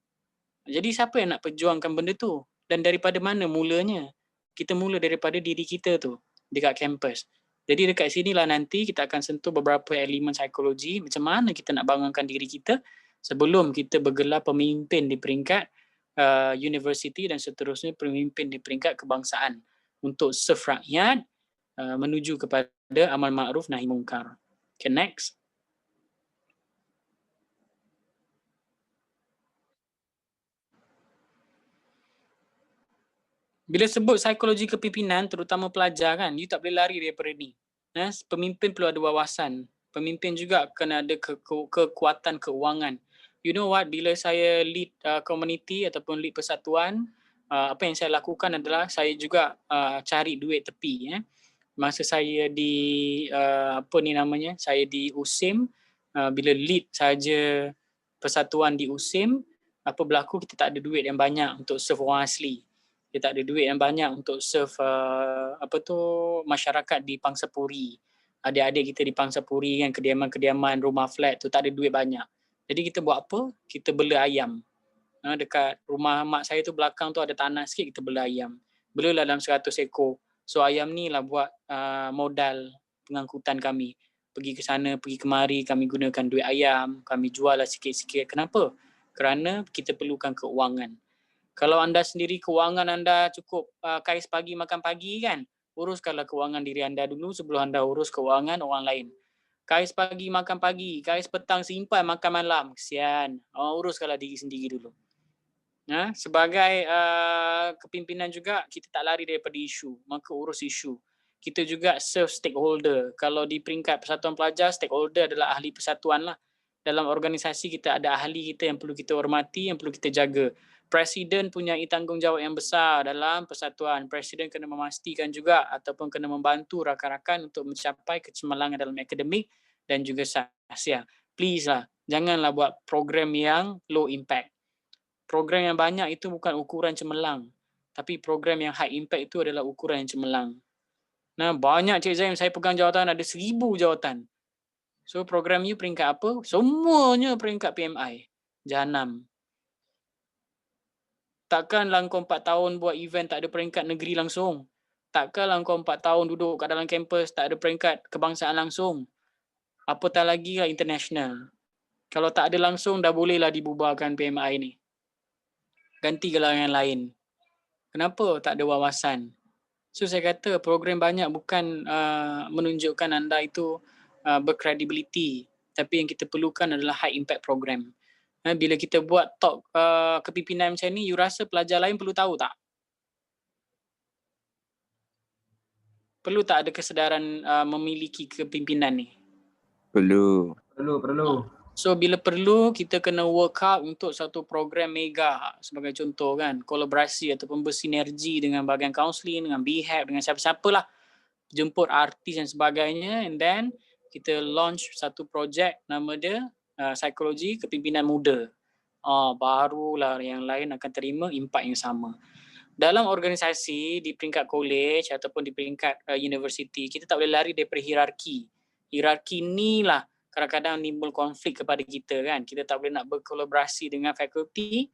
[SPEAKER 1] Jadi siapa yang nak perjuangkan benda tu? Dan daripada mana mulanya? Kita mula daripada diri kita tu dekat kampus. Jadi dekat sinilah nanti kita akan sentuh beberapa elemen psikologi macam mana kita nak bangunkan diri kita sebelum kita bergelar pemimpin di peringkat universiti dan seterusnya pemimpin di peringkat kebangsaan untuk serve rakyat menuju kepada amal ma'ruf nahi mungkar. Okay, next. Bila sebut psikologi kepimpinan, terutama pelajar, kan, you tak boleh lari daripada ni. Pemimpin perlu ada wawasan. Pemimpin juga kena ada kekuatan keuangan. You know what, bila saya lead community ataupun lead persatuan, apa yang saya lakukan adalah saya juga cari duit tepi. Masa saya di saya di USIM, bila lead saja persatuan di USIM, apa berlaku, kita tak ada duit yang banyak untuk serve orang asli. Kita tak ada duit yang banyak untuk serve masyarakat di Pangsapuri. Adik-adik kita di Pangsapuri, kan, kediaman-kediaman, rumah flat tu tak ada duit banyak. Jadi kita buat apa? Kita bela ayam. Dekat rumah mak saya tu belakang tu ada tanah sikit, kita bela ayam. Belalah dalam 100 ekor. So ayam ni lah buat modal pengangkutan kami. Pergi ke sana, pergi kemari, kami gunakan duit ayam, kami jual lah sikit-sikit. Kenapa? Kerana kita perlukan keuangan. Kalau anda sendiri kewangan anda cukup kais pagi makan pagi, kan, uruskanlah kewangan diri anda dulu sebelum anda urus kewangan orang lain. Kais pagi makan pagi, kais petang simpan makan malam, kesian. Uruskanlah diri sendiri dulu. Sebagai kepimpinan juga, kita tak lari daripada isu, maka urus isu. Kita juga serve stakeholder. Kalau di peringkat persatuan pelajar, stakeholder adalah ahli persatuan lah. Dalam organisasi kita ada ahli kita yang perlu kita hormati, yang perlu kita jaga. Presiden punya tanggungjawab yang besar dalam persatuan. Presiden kena memastikan juga ataupun kena membantu rakan-rakan untuk mencapai kecemerlangan dalam akademik dan juga sahsiah. Please lah, janganlah buat program yang low impact. Program yang banyak itu bukan ukuran cemerlang, tapi program yang high impact itu adalah ukuran yang cemerlang. Banyak Cik Zaim, saya pegang jawatan ada 1,000 jawatan. So program you peringkat apa? Semuanya peringkat PMI. Jahanam. Takkanlah kau 4 tahun buat event tak ada peringkat negeri langsung. Takkanlah kau 4 tahun duduk kat dalam kampus tak ada peringkat kebangsaan langsung. Apatah lagi lah international. Kalau tak ada langsung dah bolehlah dibubarkan PMI ni. Gantilah yang lain. Kenapa tak ada wawasan? So saya kata program banyak bukan menunjukkan anda itu berkredibiliti. Tapi yang kita perlukan adalah high impact program. Bila kita buat talk kepimpinan macam ni, you rasa pelajar lain perlu tahu tak? Perlu tak ada kesedaran memiliki kepimpinan ni?
[SPEAKER 4] Perlu.
[SPEAKER 2] Perlu.
[SPEAKER 1] So bila perlu kita kena work out untuk satu program mega sebagai contoh kan, kolaborasi ataupun bersinergi dengan bahagian kaunseling, dengan BHAP, dengan siapa-siapalah, jemput artis dan sebagainya, and then kita launch satu projek nama dia psikologi kepimpinan muda. Barulah yang lain akan terima impak yang sama. Dalam organisasi di peringkat college ataupun di peringkat universiti, kita tak boleh lari daripada hierarki. Hierarki ni lah kadang-kadang timbul konflik kepada kita kan. Kita tak boleh nak berkolaborasi dengan fakulti,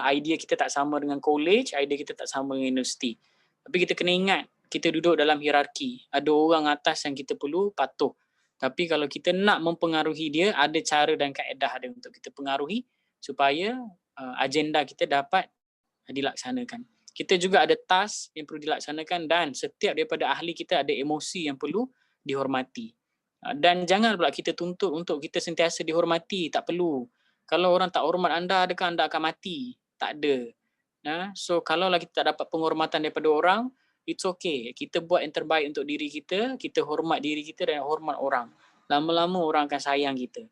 [SPEAKER 1] idea kita tak sama dengan college, idea kita tak sama dengan universiti. Tapi kita kena ingat, kita duduk dalam hierarki. Ada orang atas yang kita perlu patuh. Tapi kalau kita nak mempengaruhi dia, ada cara dan kaedah dia untuk kita pengaruhi supaya agenda kita dapat dilaksanakan. Kita juga ada task yang perlu dilaksanakan dan setiap daripada ahli kita ada emosi yang perlu dihormati. Dan jangan pula kita tuntut untuk kita sentiasa dihormati, tak perlu. Kalau orang tak hormat anda, adakah anda akan mati? Tak ada. So kalau kita tak dapat penghormatan daripada orang, it's okay. Kita buat yang terbaik untuk diri kita hormat diri kita dan hormat orang. Lama-lama orang akan sayang kita.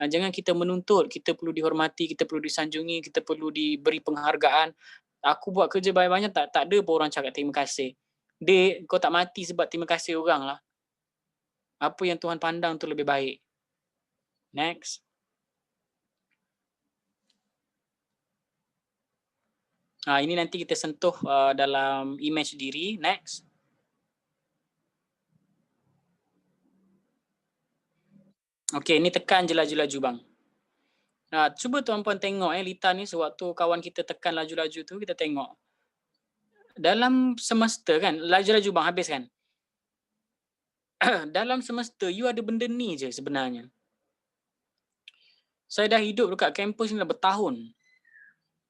[SPEAKER 1] Jangan kita menuntut, kita perlu dihormati, kita perlu disanjungi, kita perlu diberi penghargaan. Aku buat kerja banyak-banyak, tak ada pun orang cakap terima kasih. Dek, kau tak mati sebab terima kasih orang lah. Apa yang Tuhan pandang tu lebih baik. Next. Ini nanti kita sentuh dalam image diri. Next. Okey, ni tekan je laju-laju bang. Cuba tuan-puan tengok Lita ni sewaktu kawan kita tekan laju-laju tu, kita tengok. Dalam semester kan, laju-laju bang, habis kan? Dalam semester, you ada benda ni je sebenarnya. Saya dah hidup dekat kampus ni dah bertahun.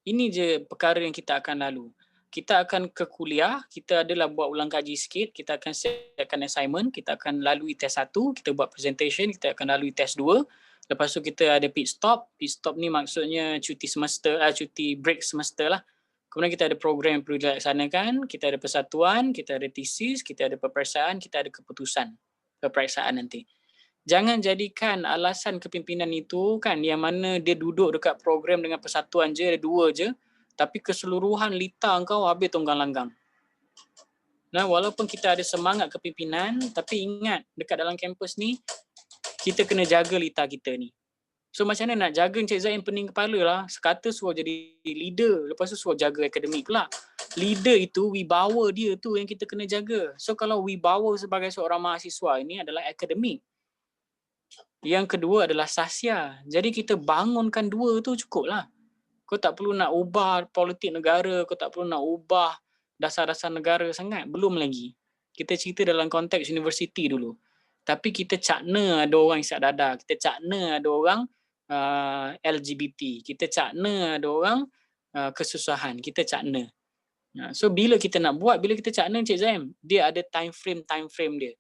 [SPEAKER 1] Ini je perkara yang kita akan lalu. Kita akan ke kuliah, kita adalah buat ulang kaji sikit, kita akan siapkan assignment, kita akan lalui test 1, kita buat presentation, kita akan lalui test 2. Lepas tu kita ada pit stop. Pit stop ni maksudnya cuti semester, cuti break semester lah. Kemudian kita ada program yang perlu dilaksanakan, kita ada persatuan, kita ada thesis, kita ada peperiksaan, kita ada keputusan peperiksaan nanti. Jangan jadikan alasan kepimpinan itu kan yang mana dia duduk dekat program dengan persatuan je, ada 2 je, tapi keseluruhan Lita kau habis tonggang langgang. Walaupun kita ada semangat kepimpinan, tapi ingat dekat dalam kampus ni kita kena jaga Lita kita ni. So macam mana nak jaga Encik Zain pening kepala lah. Sekata suruh jadi leader, lepas tu suruh jaga akademik pula. Leader itu, wibawa dia tu yang kita kena jaga. So kalau wibawa sebagai seorang mahasiswa ini adalah akademik. Yang kedua adalah sasya. Jadi kita bangunkan 2 tu cukup lah. Kau tak perlu nak ubah politik negara, kau tak perlu nak ubah dasar-dasar negara sangat. Belum lagi. Kita cerita dalam konteks universiti dulu. Tapi kita cakna ada orang isyak dadah. Kita cakna ada orang LGBT. Kita cakna ada orang kesusahan. Kita cakna. So bila kita nak buat, bila kita cakna Encik Zaim, dia ada time frame dia.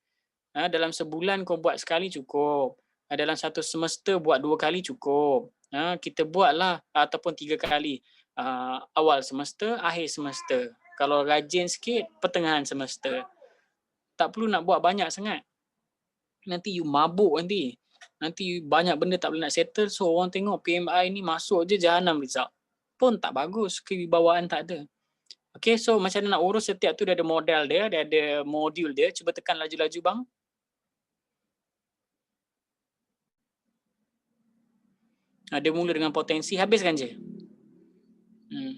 [SPEAKER 1] Dalam sebulan kau buat sekali cukup. Dalam satu semester buat 2 kali cukup. Kita buatlah ataupun 3 kali. Awal semester, akhir semester. Kalau rajin sikit, pertengahan semester. Tak perlu nak buat banyak sangat. Nanti you mabuk nanti. Nanti banyak benda tak boleh nak settle. So orang tengok PMI ni masuk je jahanam result. Pun tak bagus. Kewibawaan tak ada. Okay, so macam mana nak urus setiap tu dia ada model dia ada modul dia. Cuba tekan laju-laju bang. Dia mula dengan potensi, habiskan je.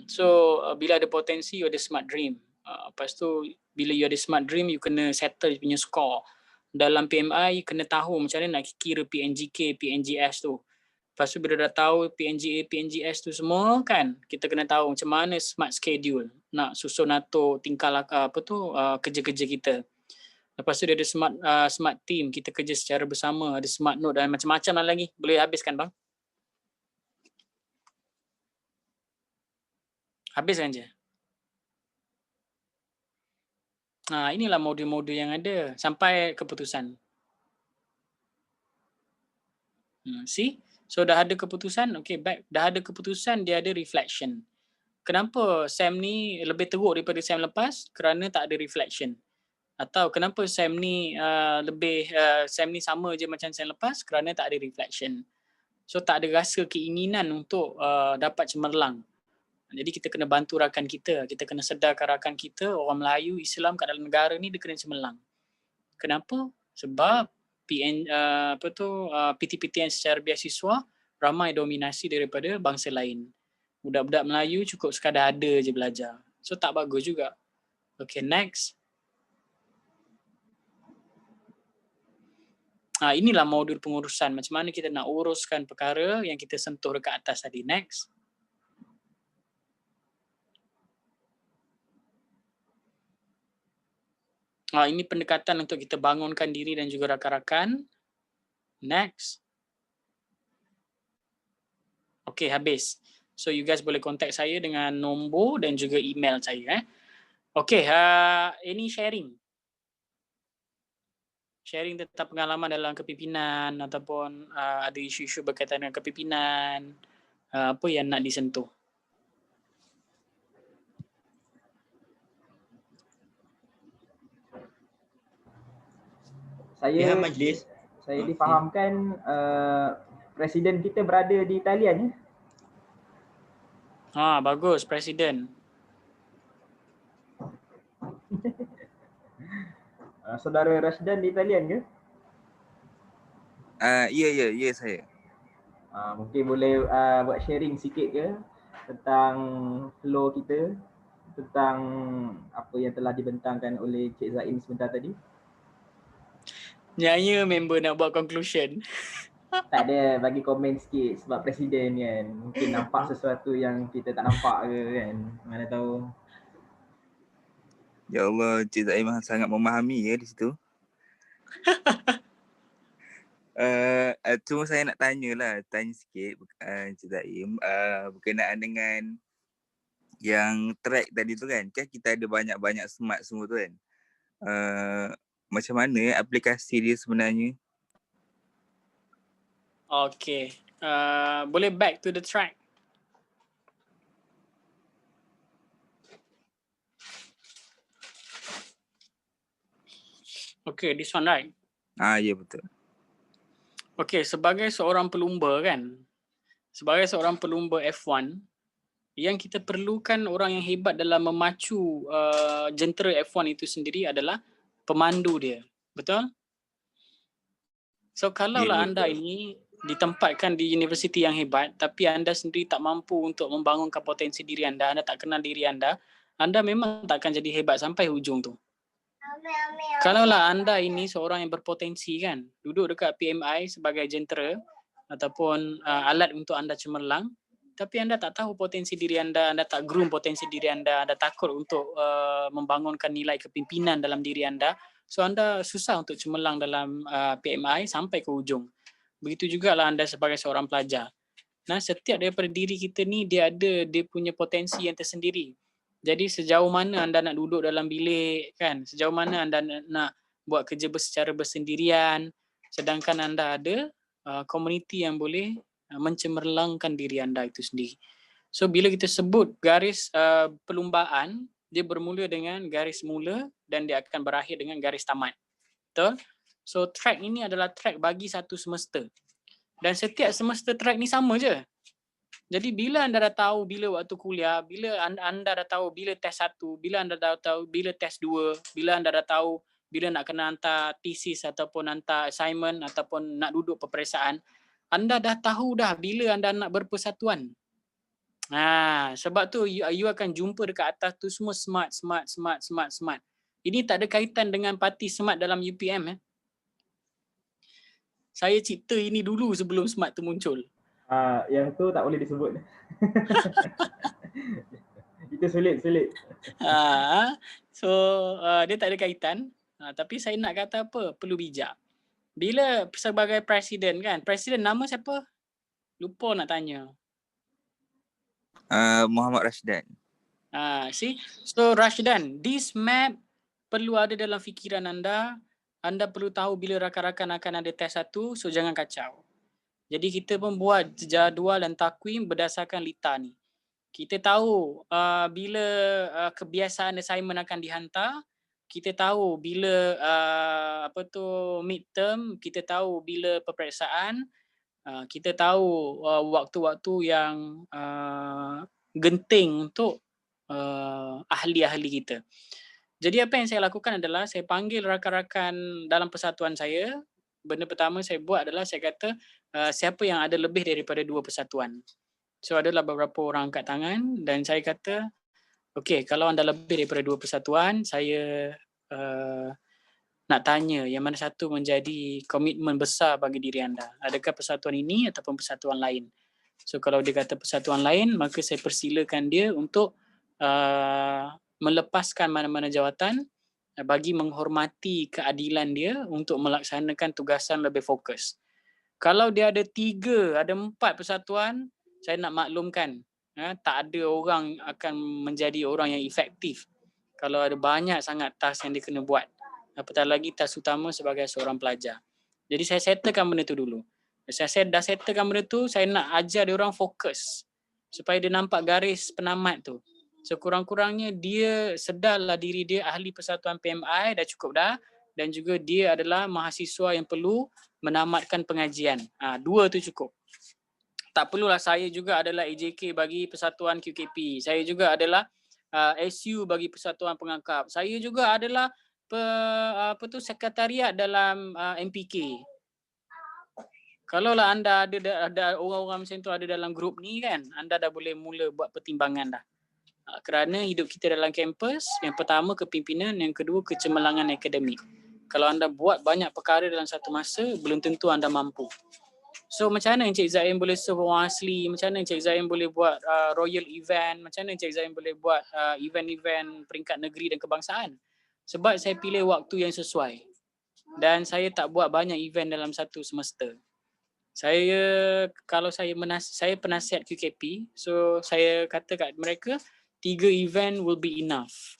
[SPEAKER 1] So bila ada potensi, you ada smart dream. Lepas tu bila you ada smart dream, you kena settle you punya score. Dalam PMI, kena tahu macam mana nak kira PNGK, PNGS tu. Lepas tu bila dah tahu PNGA, PNGS tu semua kan, kita kena tahu macam mana smart schedule. Nak susun atur tingkah kerja-kerja kita. Lepas tu dia ada smart team, kita kerja secara bersama, ada smart note dan macam-macam lah lagi. Boleh habiskan bang? Habiskan je. Inilah modul-modul yang ada sampai keputusan. See? So dah ada keputusan, okay, back. Dah ada keputusan, dia ada reflection. Kenapa SEM ni lebih teruk daripada SEM lepas? Kerana tak ada reflection. Atau kenapa SEM ni SEM ni sama je macam SEM lepas? Kerana tak ada reflection. So tak ada rasa keinginan untuk dapat cemerlang. Jadi kita kena bantu rakan kita. Kita kena sedarkan rakan kita, orang Melayu, Islam kat dalam negara ni dia kena cemerlang. Kenapa? Sebab PTPTN secara beasiswa ramai dominasi daripada bangsa lain. Budak-budak Melayu cukup sekadar ada je belajar. So tak bagus juga. Okay, next. Inilah modul pengurusan. Macam mana kita nak uruskan perkara yang kita sentuh dekat atas tadi. Next. Ini pendekatan untuk kita bangunkan diri dan juga rakan-rakan. Next. Okay, habis. So you guys boleh contact saya dengan nombor dan juga email saya. Okay, ini sharing. Sharing tentang pengalaman dalam kepimpinan ataupun ada isu-isu berkaitan dengan kepimpinan. Apa yang nak disentuh.
[SPEAKER 2] Saya
[SPEAKER 3] Pihak majlis.
[SPEAKER 2] Saya
[SPEAKER 3] Okey.
[SPEAKER 2] difahamkan presiden kita berada di talian ya.
[SPEAKER 1] Bagus, Presiden.
[SPEAKER 2] Saudara Rashdan di talian ke?
[SPEAKER 4] Ya saya.
[SPEAKER 2] Mungkin boleh buat sharing sikit ke tentang flow kita, tentang apa yang telah dibentangkan oleh Cik Zaim sebentar tadi.
[SPEAKER 1] Nyaya member nak buat conclusion.
[SPEAKER 2] Tak ada, bagi komen sikit sebab presiden kan. Mungkin nampak sesuatu yang kita tak nampak ke kan. Mana tahu.
[SPEAKER 4] Ya Allah, Cik Zaim sangat memahami ya di situ. Cuma saya nak tanya sikit Cik Zaim berkenaan dengan yang track tadi tu kan. Kan kita ada banyak-banyak smart semua tu kan. Macam mana aplikasi dia sebenarnya?
[SPEAKER 1] Okay. Boleh back to the track. Okay, this one right?
[SPEAKER 4] Ya betul.
[SPEAKER 1] Okay, sebagai seorang pelumba kan, sebagai seorang pelumba F1, yang kita perlukan orang yang hebat dalam memacu jentera F1 itu sendiri adalah pemandu dia. Betul? So kalaulah anda ini ditempatkan di universiti yang hebat tapi anda sendiri tak mampu untuk membangunkan potensi diri anda tak kenal diri anda memang tak akan jadi hebat sampai hujung tu. Kalaulah anda ini seorang yang berpotensi kan, duduk dekat PMI sebagai jentera ataupun alat untuk anda cemerlang, tapi anda tak tahu potensi diri anda tak groom potensi diri anda takut untuk membangunkan nilai kepimpinan dalam diri anda, so anda susah untuk cemerlang dalam PMI sampai ke hujung. Begitu juga lah anda sebagai seorang pelajar. Nah, setiap daripada diri kita ni dia punya potensi yang tersendiri. Jadi sejauh mana anda nak duduk dalam bilik kan, sejauh mana anda nak buat kerja secara bersendirian, sedangkan anda ada komuniti yang boleh mencemerlangkan diri anda itu sendiri. So bila kita sebut garis perlumbaan, dia bermula dengan garis mula dan dia akan berakhir dengan garis tamat. Betul? So track ini adalah track bagi satu semester. Dan setiap semester track ni sama je. Jadi bila anda dah tahu bila waktu kuliah, bila anda dah tahu bila test 1, bila anda dah tahu bila test 2, bila anda dah tahu bila nak kena hantar thesis ataupun hantar assignment ataupun nak duduk peperiksaan, anda dah tahu dah bila anda nak berpersatuan. Sebab tu you akan jumpa dekat atas tu semua smart. Ini tak ada kaitan dengan parti smart dalam UPM. Saya cipta ini dulu sebelum smart tu muncul.
[SPEAKER 2] Yang tu tak boleh disebut. Itu sulit.
[SPEAKER 1] So dia tak ada kaitan. Tapi saya nak kata apa? Perlu bijak. Bila sebagai presiden kan, presiden nama siapa? Lupa nak tanya.
[SPEAKER 4] Muhammad Rashdan.
[SPEAKER 1] See? So Rashdan, this map perlu ada dalam fikiran anda. Anda perlu tahu bila rakan-rakan akan ada test 1, so jangan kacau. Jadi kita pun buat jadual dan takwim berdasarkan lita ni. Kita tahu bila kebiasaan assignment akan dihantar, kita tahu bila midterm, kita tahu bila peperiksaan, Kita tahu waktu-waktu yang genting untuk ahli-ahli kita. Jadi apa yang saya lakukan adalah saya panggil rakan-rakan dalam persatuan saya. Benda pertama saya buat adalah saya kata siapa yang ada lebih daripada 2 persatuan. So adalah beberapa orang angkat tangan dan saya kata, okey, kalau anda lebih daripada 2 persatuan, saya nak tanya yang mana satu menjadi komitmen besar bagi diri anda. Adakah persatuan ini ataupun persatuan lain? So kalau dia kata persatuan lain, maka saya persilakan dia untuk melepaskan mana-mana jawatan bagi menghormati keadilan dia untuk melaksanakan tugasan lebih fokus. Kalau dia ada 3, ada 4 persatuan, saya nak maklumkan tak ada orang akan menjadi orang yang efektif kalau ada banyak sangat task yang dia kena buat. Apatah lagi task utama sebagai seorang pelajar. Jadi saya settlekan benda tu dulu. Saya dah settlekan benda tu, saya nak ajar dia orang fokus supaya dia nampak garis penamat tu. So kurang-kurangnya dia sedarlah diri dia ahli persatuan PMI dah cukup dah, dan juga dia adalah mahasiswa yang perlu menamatkan pengajian. 2 tu cukup. Tak perlulah saya juga adalah AJK bagi persatuan QKP. Saya juga adalah SU bagi persatuan pengangkap. Saya juga adalah sekretariat dalam MPK. Kalaulah anda ada orang-orang macam tu ada dalam grup ni kan, anda dah boleh mula buat pertimbangan dah. Kerana hidup kita dalam kampus, yang pertama kepimpinan, yang kedua kecemerlangan akademik. Kalau anda buat banyak perkara dalam satu masa, belum tentu anda mampu. So macam mana Encik Zaim boleh serve orang asli, macam mana Encik Zaim boleh buat royal event, macam mana Encik Zaim boleh buat event-event peringkat negeri dan kebangsaan. Sebab saya pilih waktu yang sesuai. Dan saya tak buat banyak event dalam satu semester. Kalau saya penasihat QKP, so saya kata kat mereka 3 event will be enough.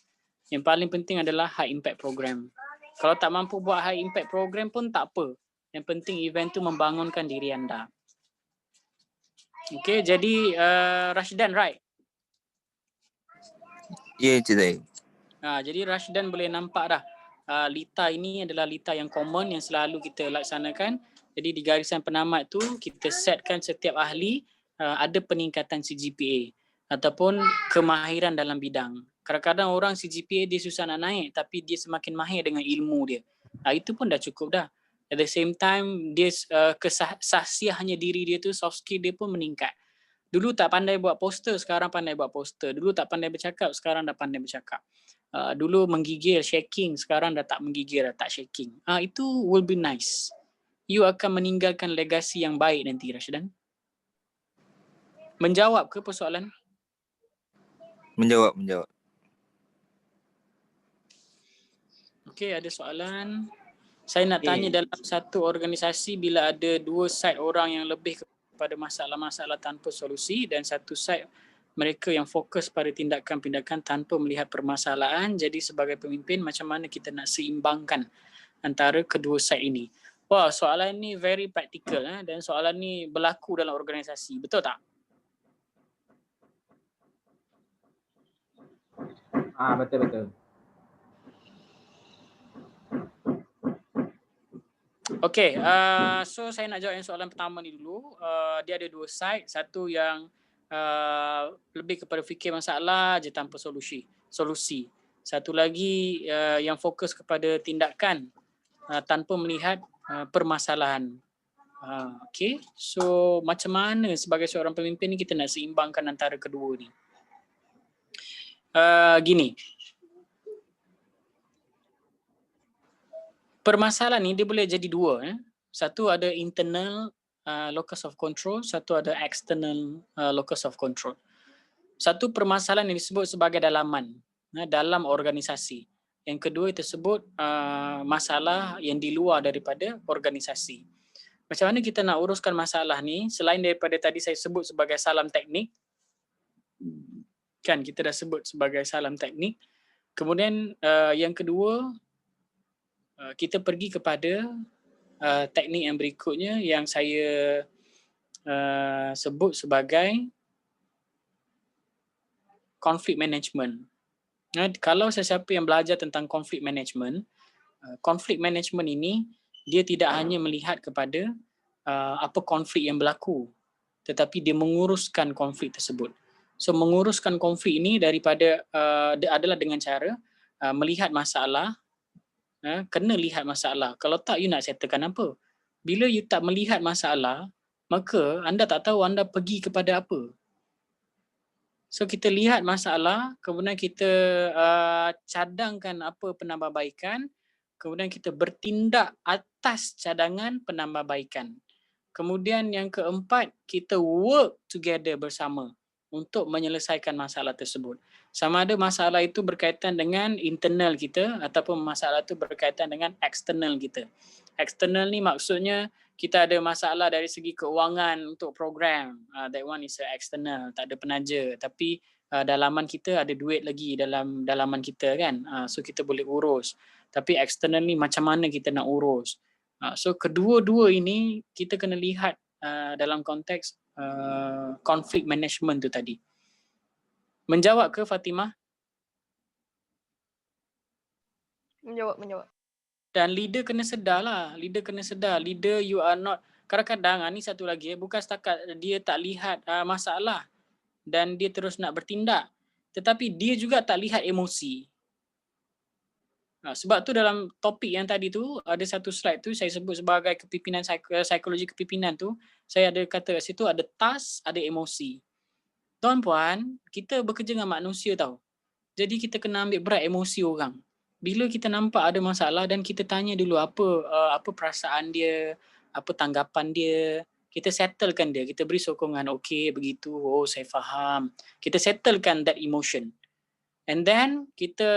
[SPEAKER 1] Yang paling penting adalah high impact program. Kalau tak mampu buat high impact program pun tak apa. Yang penting event tu membangunkan diri anda. Okay, jadi Rashdan, right?
[SPEAKER 4] Ya, Encik Zaim.
[SPEAKER 1] Jadi Rashdan boleh nampak dah. Lita ini adalah lita yang common yang selalu kita laksanakan. Jadi di garisan penamat tu kita setkan setiap ahli ada peningkatan CGPA ataupun kemahiran dalam bidang. Kadang-kadang orang CGPA dia susah nak naik tapi dia semakin mahir dengan ilmu dia. Itu pun dah cukup dah. At the same time dia kesahsiahannya diri dia tu, soft skill dia pun meningkat. Dulu tak pandai buat poster, sekarang pandai buat poster. Dulu tak pandai bercakap, sekarang dah pandai bercakap. Dulu menggigil, shaking, sekarang dah tak menggigil, dah tak shaking. Itu will be nice. You akan meninggalkan legasi yang baik nanti, Rashdan. Menjawab ke persoalan?
[SPEAKER 4] Menjawab.
[SPEAKER 1] Okey, ada soalan. Saya nak tanya dalam satu organisasi bila ada 2 side orang yang lebih kepada masalah-masalah tanpa solusi dan satu side mereka yang fokus pada tindakan-tindakan tanpa melihat permasalahan. Jadi sebagai pemimpin macam mana kita nak seimbangkan antara kedua side ini? Wah, soalan ni very practical dan soalan ni berlaku dalam organisasi. Betul tak?
[SPEAKER 2] Betul.
[SPEAKER 1] Okay, so saya nak jawab yang soalan pertama ni dulu. Dia ada 2 side. Satu yang lebih kepada fikir masalah je tanpa solusi. Satu lagi yang fokus kepada tindakan tanpa melihat permasalahan. Okay, so macam mana sebagai seorang pemimpin ni kita nak seimbangkan antara kedua ni? Gini. Permasalahan ni dia boleh jadi 2. Satu ada internal locus of control, satu ada external locus of control. Satu permasalahan yang disebut sebagai dalaman dalam organisasi. Yang kedua tersebut masalah yang di luar daripada organisasi. Macam mana kita nak uruskan masalah ni selain daripada tadi saya sebut sebagai salam teknik. Kan kita dah sebut sebagai salam teknik. Kemudian yang kedua kita pergi kepada teknik yang berikutnya yang saya sebut sebagai conflict management. Kalau sesiapa yang belajar tentang conflict management ini dia tidak hanya melihat kepada apa konflik yang berlaku, tetapi dia menguruskan konflik tersebut. So menguruskan konflik ini daripada adalah dengan cara melihat masalah, kena lihat masalah. Kalau tak, you nak settlekan apa? Bila you tak melihat masalah, maka anda tak tahu anda pergi kepada apa. So kita lihat masalah, kemudian kita cadangkan apa penambahbaikan, kemudian kita bertindak atas cadangan penambahbaikan. Kemudian yang keempat, kita work together bersama untuk menyelesaikan masalah tersebut. Sama ada masalah itu berkaitan dengan internal kita ataupun masalah itu berkaitan dengan eksternal kita. Eksternal ni maksudnya kita ada masalah dari segi keuangan untuk program. That one is external, tak ada penaja. Tapi dalaman kita ada duit lagi dalam dalaman kita kan. So kita boleh urus. Tapi eksternal ni macam mana kita nak urus. So kedua-dua ini kita kena lihat dalam konteks conflict management tu tadi. Menjawab ke Fatimah?
[SPEAKER 5] Menjawab.
[SPEAKER 1] Dan leader kena sedar lah. Leader you are not, kadang-kadang ni satu lagi, bukan setakat dia tak lihat masalah dan dia terus nak bertindak. Tetapi dia juga tak lihat emosi. Sebab tu dalam topik yang tadi tu, ada satu slide tu saya sebut sebagai kepimpinan psikologi kepimpinan tu, saya ada kata kat situ ada task, ada emosi. Tuan-puan, kita bekerja dengan manusia tau. Jadi kita kena ambil berat emosi orang. Bila kita nampak ada masalah dan kita tanya dulu apa perasaan dia, apa tanggapan dia, kita settlekan dia, kita beri sokongan, okey begitu, oh saya faham. Kita settlekan that emotion. And then kita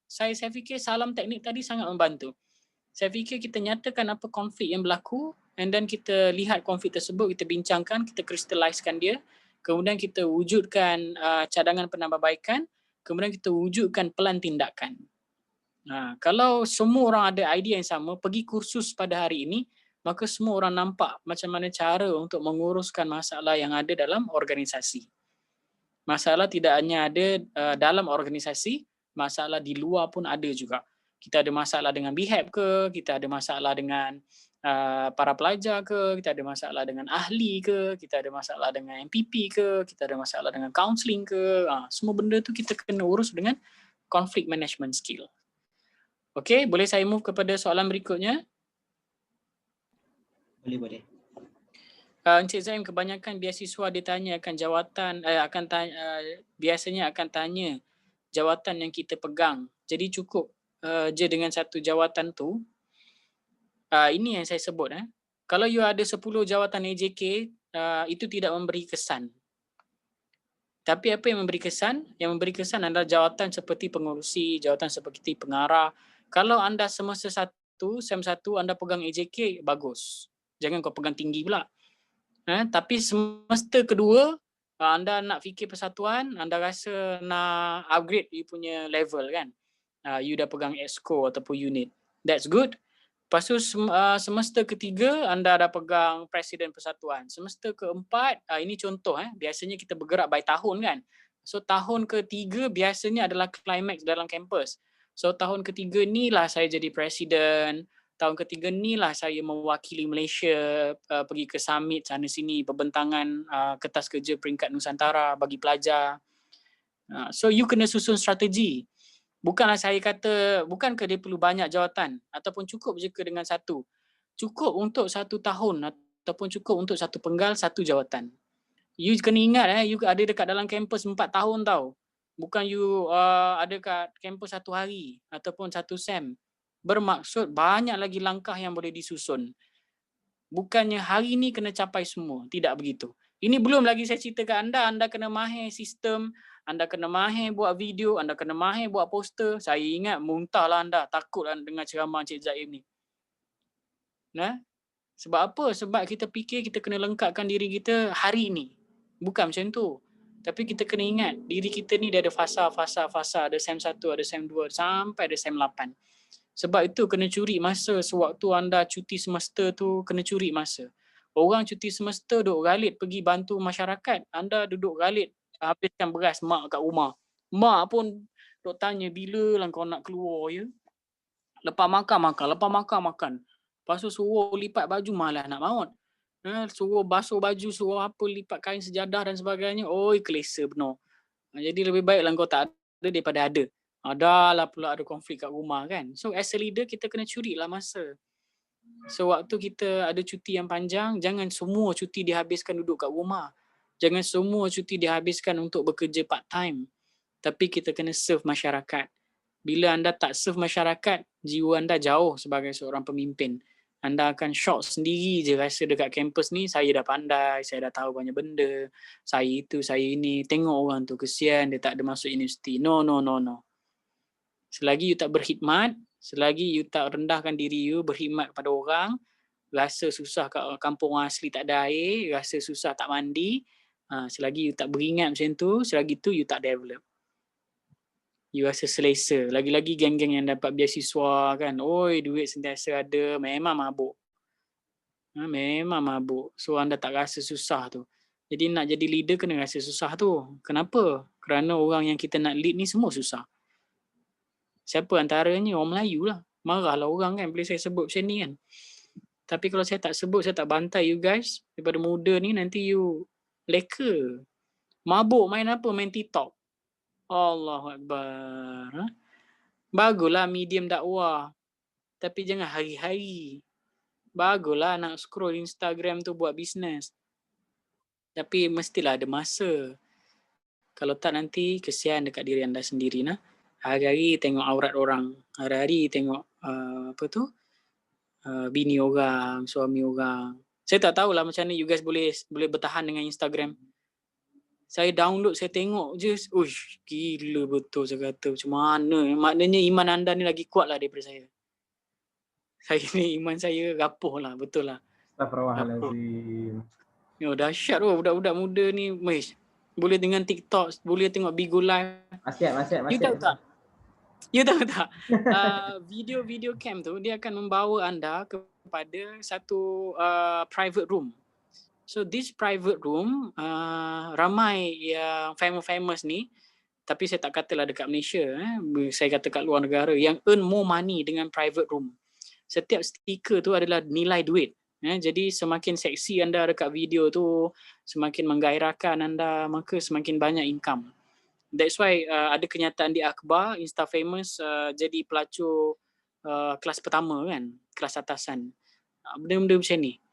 [SPEAKER 1] saya fikir salam teknik tadi sangat membantu. Saya fikir kita nyatakan apa konflik yang berlaku and then kita lihat konflik tersebut, kita bincangkan, kita kristallisekan dia, kemudian kita wujudkan cadangan penambahbaikan, kemudian kita wujudkan pelan tindakan. Kalau semua orang ada idea yang sama, pergi kursus pada hari ini, maka semua orang nampak macam mana cara untuk menguruskan masalah yang ada dalam organisasi. Masalah tidak hanya ada dalam organisasi, masalah di luar pun ada juga. Kita ada masalah dengan BHAP ke, kita ada masalah dengan para pelajar ke, kita ada masalah dengan ahli ke, kita ada masalah dengan MPP ke, kita ada masalah dengan counselling ke. Semua benda tu kita kena urus dengan conflict management skill. Okey, boleh saya move kepada soalan berikutnya?
[SPEAKER 3] Boleh.
[SPEAKER 1] Encik Zaim, kebanyakan beasiswa dia tanya akan jawatan, biasanya akan tanya jawatan yang kita pegang. Jadi cukup je dengan satu jawatan tu. Ini yang saya sebut. Kalau you ada 10 jawatan AJK, itu tidak memberi kesan. Tapi apa yang memberi kesan? Yang memberi kesan adalah jawatan seperti pengurusi, jawatan seperti pengarah. Kalau anda semester 1, SEM 1, anda pegang AJK, bagus. Jangan kau pegang tinggi pula. Tapi semester kedua, anda nak fikir persatuan, anda rasa nak upgrade you punya level kan. You dah pegang EXCO ataupun unit. That's good. Lepas tu semester ketiga, anda dah pegang Presiden Persatuan. Semester keempat, ini contoh, biasanya kita bergerak by tahun kan. So tahun ketiga biasanya adalah climax dalam kampus. So tahun ketiga ni lah saya jadi Presiden. Tahun ketiga ni lah saya mewakili Malaysia pergi ke summit sana sini, perbentangan kertas kerja peringkat Nusantara bagi pelajar. So you kena susun strategi. Bukanlah saya kata, bukankah dia perlu banyak jawatan ataupun cukup je ke dengan satu. Cukup untuk 1 tahun ataupun cukup untuk satu penggal, satu jawatan. You kena ingat you ada dekat dalam kampus 4 tahun tau. Bukan you ada kat kampus 1 hari ataupun 1 SEM. Bermaksud banyak lagi langkah yang boleh disusun. Bukannya hari ni kena capai semua. Tidak begitu. Ini belum lagi saya cerita kat anda kena mahir sistem, anda kena mahir buat video, anda kena mahir buat poster. Saya ingat muntahlah anda, takutlah dengar ceramah Encik Zaim ni. Sebab apa? Sebab kita fikir kita kena lengkapkan diri kita hari ini. Bukan macam tu. Tapi kita kena ingat, diri kita ni dia ada fasa-fasa. Ada SEM 1, ada SEM 2, sampai ada SEM 8. Sebab itu kena curi masa sewaktu anda cuti semester tu, kena curi masa. Orang cuti semester duduk galit pergi bantu masyarakat. Anda duduk galit habiskan beras mak kat rumah. Mak pun duk tanya bila lah kau nak keluar ya. Lepas makan. Lepas tu suruh lipat baju malah nak maut. Suruh basuh baju, suruh apa, lipat kain sejadah dan sebagainya. Oi, kelesa benar. Jadi lebih baiklah kau tak ada daripada ada. Dah lah pula ada konflik kat rumah kan. So as a leader kita kena curilah masa. So waktu kita ada cuti yang panjang, jangan semua cuti dihabiskan duduk kat rumah. Jangan semua cuti dihabiskan untuk bekerja part time. Tapi kita kena serve masyarakat. Bila anda tak serve masyarakat, jiwa anda jauh sebagai seorang pemimpin. Anda akan shock sendiri je rasa dekat kampus ni, saya dah pandai, saya dah tahu banyak benda, saya itu, saya ini. Tengok orang tu, kesian dia tak ada masuk universiti. No. Selagi you tak berkhidmat, selagi you tak rendahkan diri you, berkhidmat kepada orang, rasa susah kat kampung asli tak ada air, rasa susah tak mandi, selagi you tak beringat macam tu, selagi tu you tak develop. You rasa selesa. Lagi-lagi geng-geng yang dapat beasiswa kan, oi duit sentiasa ada, memang mabuk. Memang mabuk. So anda tak rasa susah tu. Jadi nak jadi leader kena rasa susah tu. Kenapa? Kerana orang yang kita nak lead ni semua susah. Siapa antaranya? Orang Melayu lah. Marahlah orang kan bila saya sebut macam ni kan. Tapi kalau saya tak sebut, saya tak bantai you guys. Daripada muda ni nanti you leka. Mabuk main apa? Main TikTok. Allahu Akbar. Baguslah medium dakwah. Tapi jangan hari-hari. Baguslah nak scroll Instagram tu buat bisnes. Tapi mestilah ada masa. Kalau tak nanti kesian dekat diri anda sendiri nah. Hari-hari tengok aurat orang. Hari-hari tengok bini orang, suami orang. Saya tak tahulah macam mana you guys boleh bertahan dengan Instagram. Saya download, saya tengok je. Uish, gila betul saya kata. Macam mana? Maknanya iman anda ni lagi kuat lah daripada saya. Saya ni iman saya rapuh lah, betul lah.
[SPEAKER 2] Astagfirullahalazim.
[SPEAKER 1] Dahsyat tu budak-budak muda ni. Boleh dengan TikTok, boleh tengok Bigo Live.
[SPEAKER 2] Masih.
[SPEAKER 1] You tahu tak? You tahu tak? Video cam tu dia akan membawa anda kepada satu private room. So this private room ramai yang famous ni, tapi saya tak katalah dekat Malaysia, saya kata kat luar negara yang earn more money dengan private room. Setiap stiker tu adalah nilai duit. Jadi semakin seksi anda dekat video tu, semakin menggairahkan anda, maka semakin banyak income. That's why ada kenyataan di akhbar Insta famous jadi pelacur kelas pertama kan, kelas atasan. Benda-benda macam ni.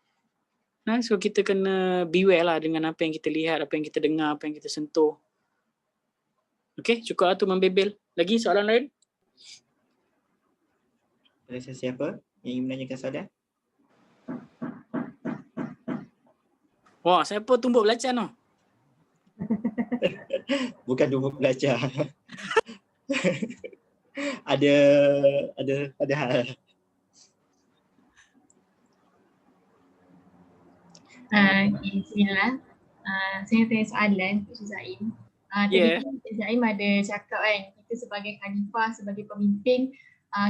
[SPEAKER 1] So kita kena beware lah dengan apa yang kita lihat, apa yang kita dengar, apa yang kita sentuh. Okay, cukup lah tu membebel. Lagi soalan lain?
[SPEAKER 3] Ada sesiapa yang ingin menanyakan soalan?
[SPEAKER 1] Wah, siapa tumbuk belacan tu?
[SPEAKER 3] Bukan dua belajar. ada hal.
[SPEAKER 6] Bismillah. Saya tanya soalan untuk Cik Zaim. Tadi Cik Zaim ada cakap kan, kita sebagai khalifah, sebagai pemimpin,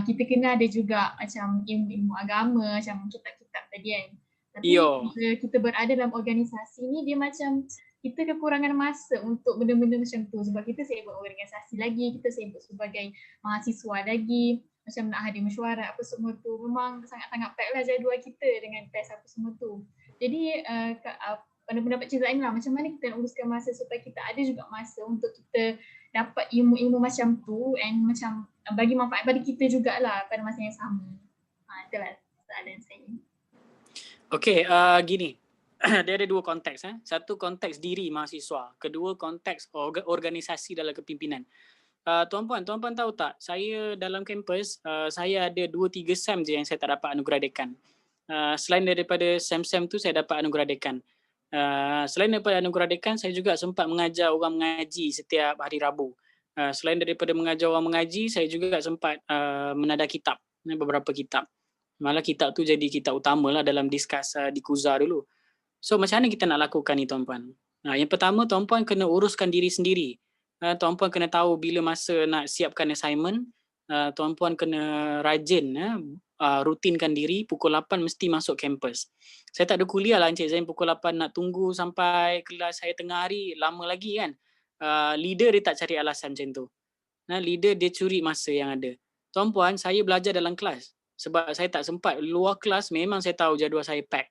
[SPEAKER 6] kita kena ada juga macam ilmu agama, macam kitab-kitab tadi kan. Tapi bila kita berada dalam organisasi ni, dia macam kita kekurangan masa untuk benda-benda macam tu. Sebab kita sibuk organisasi lagi, kita sibuk sebagai mahasiswa lagi, macam nak hadir mesyuarat apa semua tu. Memang sangat-sangat pack lah jadual kita dengan test apa semua tu. Jadi pendapat Cik Zaim lah, macam mana kita nak uruskan masa supaya kita ada juga masa untuk kita dapat ilmu-ilmu macam tu and macam bagi manfaat pada kita jugalah pada masa yang sama. Itulah soalan saya.
[SPEAKER 1] Okay, gini. Dia ada dua konteks. Satu konteks diri mahasiswa. Kedua konteks organisasi dalam kepimpinan. Tuan-puan tahu tak? Saya dalam kampus, saya ada 2-3 SEM je yang saya tak dapat anugerah dekan. Selain daripada SEM-SEM tu, saya dapat anugerah dekan. Selain daripada anugerah dekan, saya juga sempat mengajar orang mengaji setiap hari Rabu. Selain daripada mengajar orang mengaji, saya juga sempat menadah kitab, beberapa kitab. Malah kitab tu jadi kitab utama lah dalam diskus di Kuza dulu. So macam mana kita nak lakukan ni tuan-puan? Yang pertama, tuan-puan kena uruskan diri sendiri. Tuan-puan kena tahu bila masa nak siapkan assignment. Tuan-puan kena rajin, rutinkan diri, pukul 8 mesti masuk kampus. Saya tak ada kuliah lah Encik Zain pukul 8 nak tunggu sampai kelas saya tengah hari, lama lagi kan. Leader dia tak cari alasan macam tu. Leader dia curi masa yang ada. Tuan-puan, saya belajar dalam kelas. Sebab saya tak sempat. Luar kelas memang saya tahu jadual saya pack.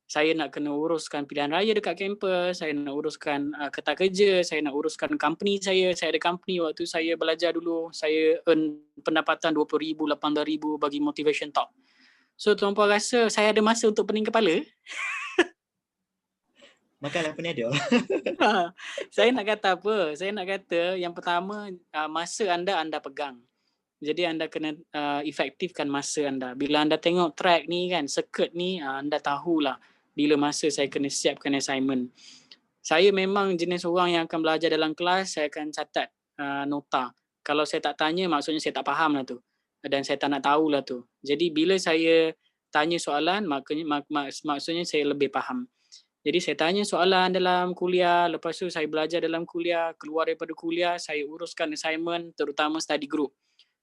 [SPEAKER 1] Saya nak kena uruskan pilihan raya dekat kampus, saya nak uruskan kertas kerja, saya nak uruskan company saya. Saya ada company waktu saya belajar dulu. Saya earn pendapatan RM20,000, RM18,000 bagi motivation talk. So tuan-puan rasa saya ada masa untuk pening kepala?
[SPEAKER 3] Makanlah penyada.
[SPEAKER 1] Saya nak kata apa? Saya nak kata yang pertama, masa anda pegang. Jadi anda kena efektifkan masa anda. Bila anda tengok track ni kan, circuit ni, anda tahulah bila masa saya kena siapkan assignment. Saya memang jenis orang yang akan belajar dalam kelas, saya akan catat nota. Kalau saya tak tanya, maksudnya saya tak faham lah tu. Dan saya tak nak tahulah tu. Jadi bila saya tanya soalan, maksudnya saya lebih faham. Jadi saya tanya soalan dalam kuliah, lepas tu saya belajar dalam kuliah, keluar daripada kuliah, saya uruskan assignment, terutama study group.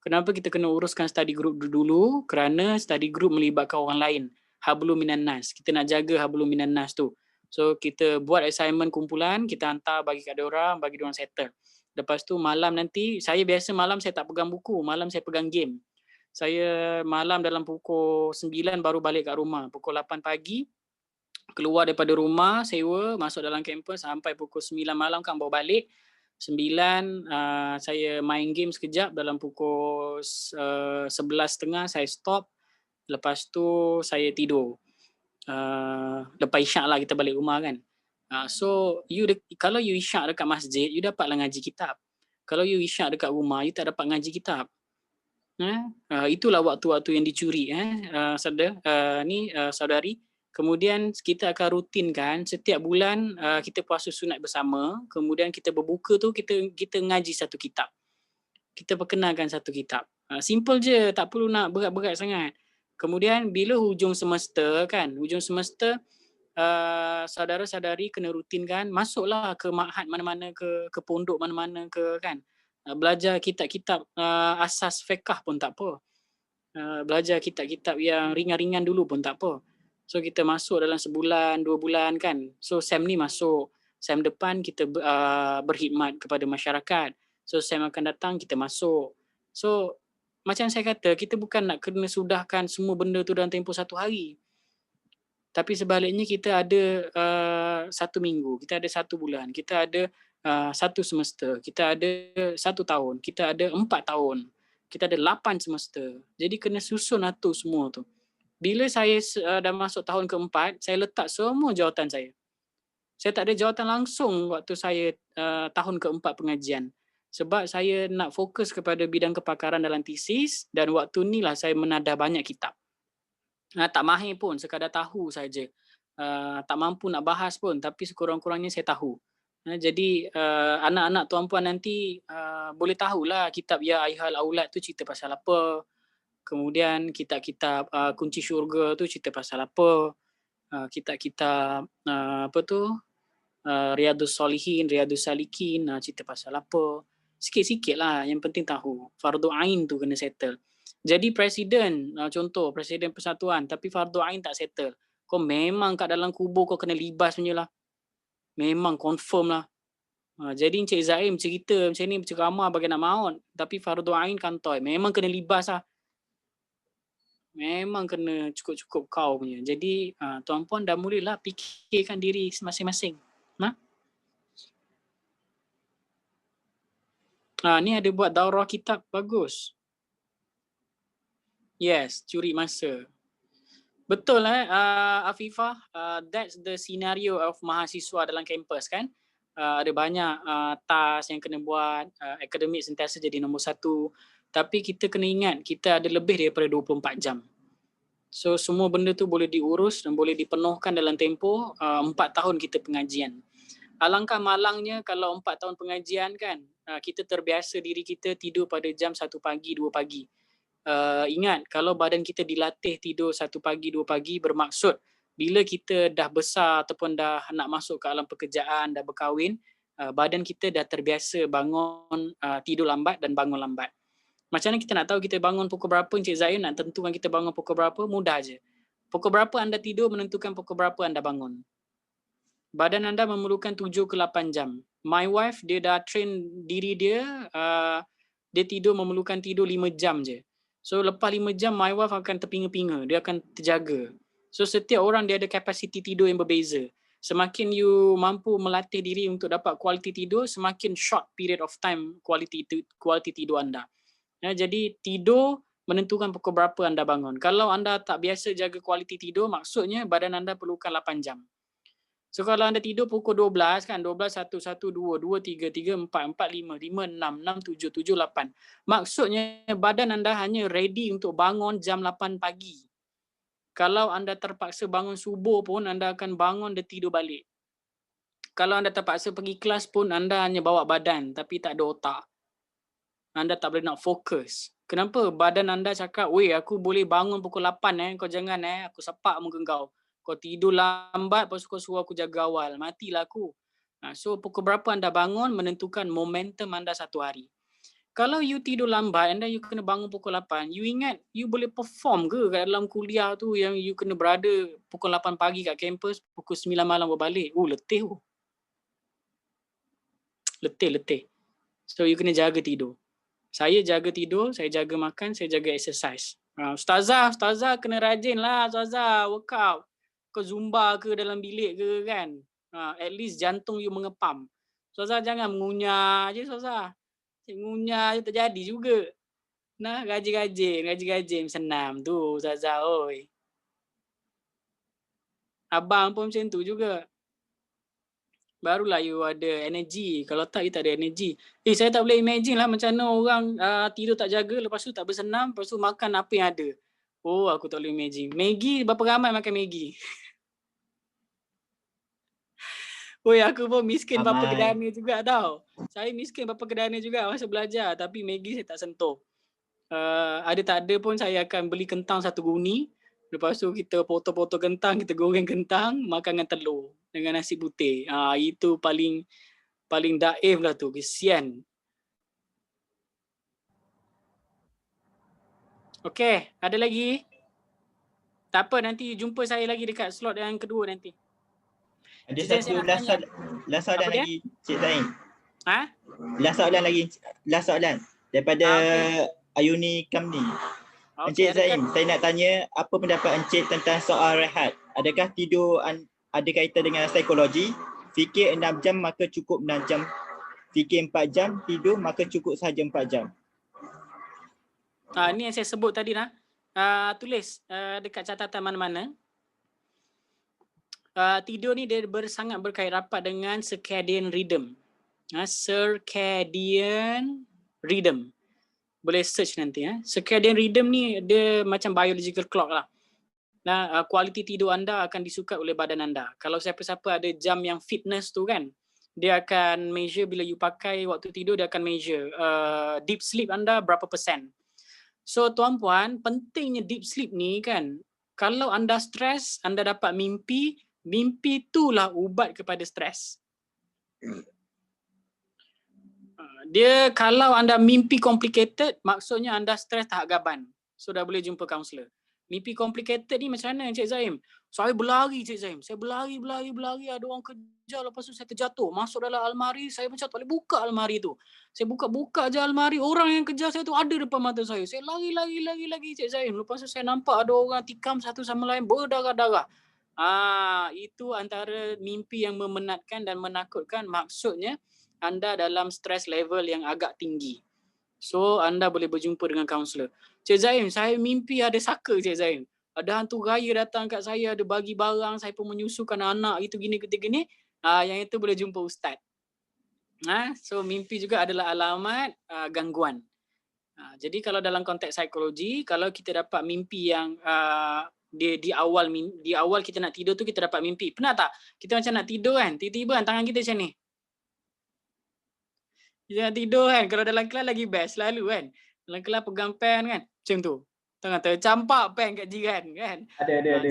[SPEAKER 1] Kenapa kita kena uruskan study group dulu? Kerana study group melibatkan orang lain. Hablum minan nas. Kita nak jaga hablum minan nas tu. So kita buat assignment kumpulan, kita hantar bagi kat diorang, bagi diorang settle. Lepas tu malam nanti, saya biasa malam saya tak pegang buku, malam saya pegang game. Saya malam dalam pukul 9 baru balik kat rumah. Pukul 8 pagi, keluar daripada rumah, sewa, masuk dalam kampus sampai pukul 9 malam kan baru balik. 9 saya main game sekejap dalam pukul 11.30 saya stop. Lepas tu saya tidur. Lepas isyak lah kita balik rumah kan. So kalau you isyak dekat masjid, you dapatlah ngaji kitab. Kalau you isyak dekat rumah, you tak dapat ngaji kitab. Itulah waktu-waktu yang dicuri saudari. Kemudian kita akan rutinkan setiap bulan kita puasa sunat bersama. Kemudian kita berbuka tu kita ngaji satu kitab. Kita perkenalkan satu kitab. Simple je, tak perlu nak berat-berat sangat. Kemudian bila hujung semester kan, saudara-saudari kena rutinkan, masuklah ke ma'had mana-mana, ke pondok mana-mana ke kan. Belajar kitab-kitab asas fiqh pun tak apa. Belajar kitab-kitab yang ringan-ringan dulu pun tak apa. So kita masuk dalam sebulan, 2 bulan kan. So SEM ni masuk. SEM depan kita berkhidmat kepada masyarakat. So SEM akan datang kita masuk. So macam saya kata, kita bukan nak kena sudahkan semua benda tu dalam tempoh 1 hari. Tapi sebaliknya kita ada 1 minggu, kita ada 1 bulan, kita ada 1 semester, kita ada 1 tahun, kita ada 4 tahun, kita ada 8 semester. Jadi kena susun atur semua tu. Bila saya dah masuk tahun ke-4, saya letak semua jawatan saya. Saya tak ada jawatan langsung waktu saya tahun ke-4 pengajian. Sebab saya nak fokus kepada bidang kepakaran dalam tesis dan waktu ni lah saya menadah banyak kitab. Tak mahir pun, sekadar tahu saja. Tak mampu nak bahas pun tapi sekurang-kurangnya saya tahu. Jadi anak-anak tuan-puan nanti boleh tahulah kitab Ya Ayyuhal Aulad tu cerita pasal apa. Kemudian kitab-kitab Kunci Syurga tu cerita pasal apa. Kitab-kitab Riyadus Solihin, Riyadus Salikin cerita pasal apa. Sikit-sikit lah, yang penting tahu. Fardu Ain tu kena settle. Jadi presiden, contoh presiden persatuan tapi fardu Ain tak settle. Kau memang kat dalam kubur kau kena libas punya lah. Memang confirm lah. Jadi Encik Zaim cerita macam ni berceramah bagi nak maut. Tapi fardu Ain kantoi. Memang kena libas lah. Memang kena cukup-cukup kau punya. Jadi tuan-puan dah mulalah fikirkan diri masing-masing. Ni ada buat daurah kitab, bagus. Yes, curi masa. Betul Afifah, that's the scenario of mahasiswa dalam kampus kan. Ada banyak task yang kena buat, akademik sentiasa jadi nombor 1. Tapi kita kena ingat, kita ada lebih daripada 24 jam. So semua benda tu boleh diurus dan boleh dipenuhkan dalam tempoh 4 tahun kita pengajian. Alangkah malangnya kalau 4 tahun pengajian kan, kita terbiasa diri kita tidur pada jam 1 pagi, 2 pagi. Ingat, kalau badan kita dilatih tidur 1 pagi, 2 pagi, bermaksud bila kita dah besar ataupun dah nak masuk ke alam pekerjaan, dah berkahwin, badan kita dah terbiasa bangun, tidur lambat dan bangun lambat. Macam mana kita nak tahu kita bangun pukul berapa? Encik Zain nak tentukan kita bangun pukul berapa? Mudah je. Pukul berapa anda tidur menentukan pukul berapa anda bangun. Badan anda memerlukan 7 ke 8 jam. My wife, dia dah train diri dia, dia memerlukan tidur 5 jam je. So lepas 5 jam my wife akan terpinga-pinga, dia akan terjaga. So setiap orang dia ada kapasiti tidur yang berbeza. Semakin you mampu melatih diri untuk dapat kualiti tidur, semakin short period of time kualiti tidur anda. Jadi tidur menentukan pukul berapa anda bangun. Kalau anda tak biasa jaga kualiti tidur, maksudnya badan anda perlukan 8 jam. So kalau anda tidur pukul 12 kan, 12, 1, 1, 2, 2, 3, 3, 4, 4, 5, 5, 6, 6, 7, 7, 8. Maksudnya badan anda hanya ready untuk bangun jam 8 pagi. Kalau anda terpaksa bangun subuh pun, anda akan bangun dan tidur balik. Kalau anda terpaksa pergi kelas pun, anda hanya bawa badan tapi tak ada otak. Anda tak boleh nak fokus. Kenapa? Badan anda cakap, weh aku boleh bangun pukul 8 kau jangan aku sepak muka kau. Kau tidur lambat, lepas tu kau suruh aku jaga awal. Matilah aku. So pukul berapa anda bangun menentukan momentum anda satu hari. Kalau you tidur lambat, anda you kena bangun pukul 8. You ingat, you boleh perform ke kat dalam kuliah tu yang you kena berada pukul 8 pagi kat kampus, pukul 9 malam berbalik. Letih. Letih. So you kena jaga tidur. Saya jaga tidur, saya jaga makan, saya jaga exercise. Ustazah kena rajin lah Ustazah, workout. Kau zumba ke dalam bilik ke kan? At least jantung you mengepam. Ustazah jangan mengunyah je Ustazah. Mengunyah je terjadi juga. Nah, gaji-gaji senam tu Ustazah oi. Abang pun macam tu juga. Barulah you ada energy. Kalau tak, you tak ada energy. Saya tak boleh imagine lah macam mana orang tidur tak jaga, lepas tu tak bersenam, lepas tu makan apa yang ada. Aku tak boleh imagine. Maggi, berapa ramai makan Maggi? Aku pun miskin bapa kedana juga tau. Saya miskin bapa kedana juga masa belajar. Tapi Maggi saya tak sentuh. Ada tak ada pun saya akan beli kentang 1 guni. Lepas tu kita potong-potong kentang, kita goreng kentang, makan dengan telur. Dengan nasi putih. Itu paling daif lah tu. Kesian. Okey, ada lagi? Tak apa, nanti jumpa saya lagi dekat slot yang kedua nanti.
[SPEAKER 3] Ada
[SPEAKER 1] Cik Zain,
[SPEAKER 3] satu
[SPEAKER 1] saya nak
[SPEAKER 3] last soalan
[SPEAKER 1] Apa dia?
[SPEAKER 3] lagi Cik Zain. Last soalan daripada Ayuni Kamni. Encik Zain, saya nak tanya apa pendapat Encik tentang soal rehat? Adakah tidur ada kaitan dengan psikologi? Fikir 6 jam maka cukup 6 jam. Fikir 4 jam, tidur maka cukup sahaja 4 jam.
[SPEAKER 1] Ini yang saya sebut tadi lah. Tulis dekat catatan mana-mana. Tidur ni dia sangat berkait rapat dengan circadian rhythm. Circadian rhythm. Boleh search nanti. Circadian rhythm ni dia macam biological clock lah. Kualiti tidur anda akan disukat oleh badan anda. Kalau siapa-siapa ada jam yang fitness tu kan, dia akan measure bila you pakai waktu tidur, dia akan measure deep sleep anda berapa persen. So tuan-puan, pentingnya deep sleep ni kan, kalau anda stres, anda dapat mimpi itulah ubat kepada stres. Dia kalau anda mimpi complicated, maksudnya anda stres tahap gaban. So dah boleh jumpa kaunselor. Mimpi complicated ni macam mana Encik Zaim? Saya berlari Encik Zaim. Saya berlari, ada orang kejar, lepas tu saya terjatuh. Masuk dalam almari, saya macam tak boleh buka almari tu. Saya buka je almari, orang yang kejar saya tu ada depan mata saya. Saya lari Encik Zaim. Lepas tu saya nampak ada orang tikam satu sama lain berdarah-darah. Itu antara mimpi yang memenatkan dan menakutkan. Maksudnya anda dalam stress level yang agak tinggi. So anda boleh berjumpa dengan kaunselor. Cik Zaim, saya mimpi ada saka Cik Zaim. Ada hantu raya datang kat saya, ada bagi barang, saya pun menyusukan anak itu gini. Yang itu boleh jumpa ustaz. So mimpi juga adalah alamat gangguan. Jadi kalau dalam konteks psikologi, kalau kita dapat mimpi yang di awal kita nak tidur tu kita dapat mimpi. Pernah tak? Kita macam nak tidur kan, tiba-tiba kan tangan kita macam ni. Kita nak tidur kan, kalau dalam kelas lagi best selalu kan. Dalam kelas pegang pen kan, macam tu. Tangan tercampak pen kat jiran kan.
[SPEAKER 2] Ada.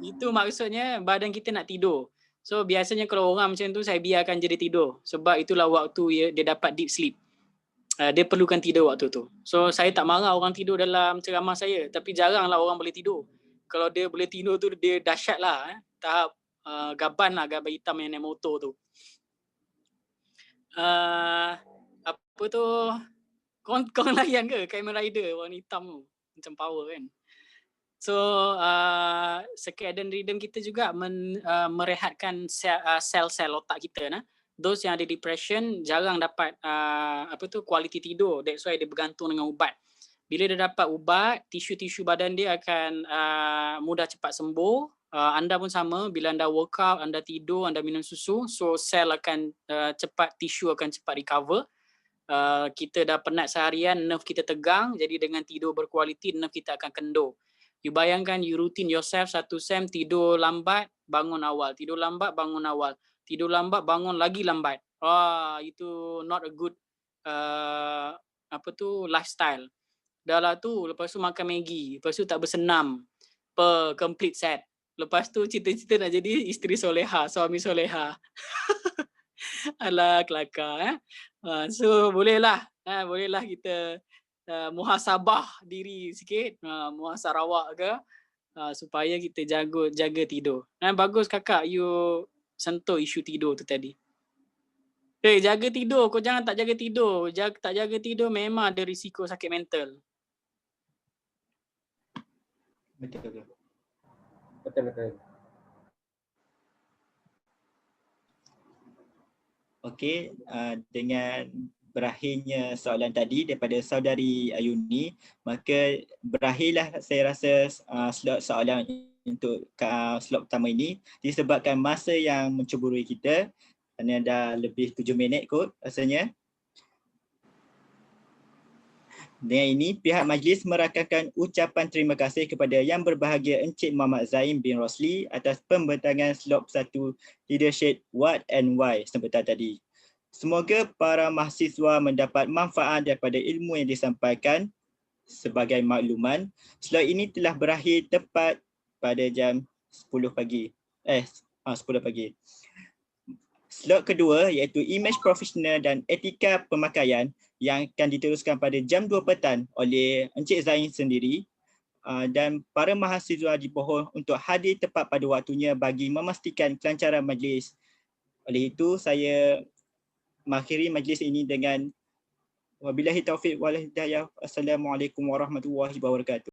[SPEAKER 1] Itu maksudnya badan kita nak tidur. So biasanya kalau orang macam tu saya biarkan je dia tidur. Sebab itulah waktu dia dapat deep sleep. Dia perlukan tidur waktu tu. So saya tak marah orang tidur dalam ceramah saya. Tapi jaranglah orang boleh tidur. Kalau dia boleh tidur tu dia dahsyat lah. Tahap gaban hitam yang naik motor tu. Apa tu? Kau layan ke Kamen Rider warna hitam tu? macam power kan. So circadian rhythm kita juga merehatkan sel-sel otak kita nah. Those yang ada depression jarang dapat quality tidur. That's why dia bergantung dengan ubat. Bila dia dapat ubat, tisu-tisu badan dia akan mudah cepat sembuh. Anda pun sama, bila anda workout, anda tidur, anda minum susu, so sel akan tisu akan cepat recover. Kita dah penat seharian, nerve kita tegang, jadi dengan tidur berkualiti, nerve kita akan kendur. You bayangkan, you routine yourself 1 sem, tidur lambat, bangun awal. Tidur lambat, bangun awal. Tidur lambat, bangun lagi lambat. Itu not a good lifestyle. Dah lah tu, lepas tu makan Maggi, lepas tu tak bersenam per complete set. Lepas tu cita-cita nak jadi isteri soleha, suami soleha. Alah kelakar. So bolehlah kita muhasabah diri sikit, muhasarawak ke, supaya kita jaga tidur. Bagus kakak you sentuh isu tidur tu tadi. Jaga tidur, kau jangan tak jaga tidur. Tak jaga tidur memang ada risiko sakit mental.
[SPEAKER 3] Betul.
[SPEAKER 2] Betul. Okey, dengan berakhirnya soalan tadi daripada saudari Ayuni, maka berakhirlah saya rasa slot soalan untuk slot pertama ini, disebabkan masa yang menceburui kita, kerana dah lebih 7 minit kot rasanya. Dengan ini, pihak majlis merakamkan ucapan terima kasih kepada Yang Berbahagia Encik Muhammad Zaim bin Rosli atas pembentangan slot 1 Leadership What and Why sebentar tadi. Semoga para mahasiswa mendapat manfaat daripada ilmu yang disampaikan. Sebagai makluman, slot ini telah berakhir tepat pada jam 10 pagi. 10 pagi. Slot kedua iaitu Image Profesional dan Etika Pemakaian yang akan diteruskan pada jam 2 petang oleh Encik Zain sendiri, dan para mahasiswa dipohon untuk hadir tepat pada waktunya bagi memastikan kelancaran majlis. Oleh itu saya mengakhiri majlis ini dengan wabillahi taufiq wal hidayah. Assalamualaikum warahmatullahi wabarakatuh.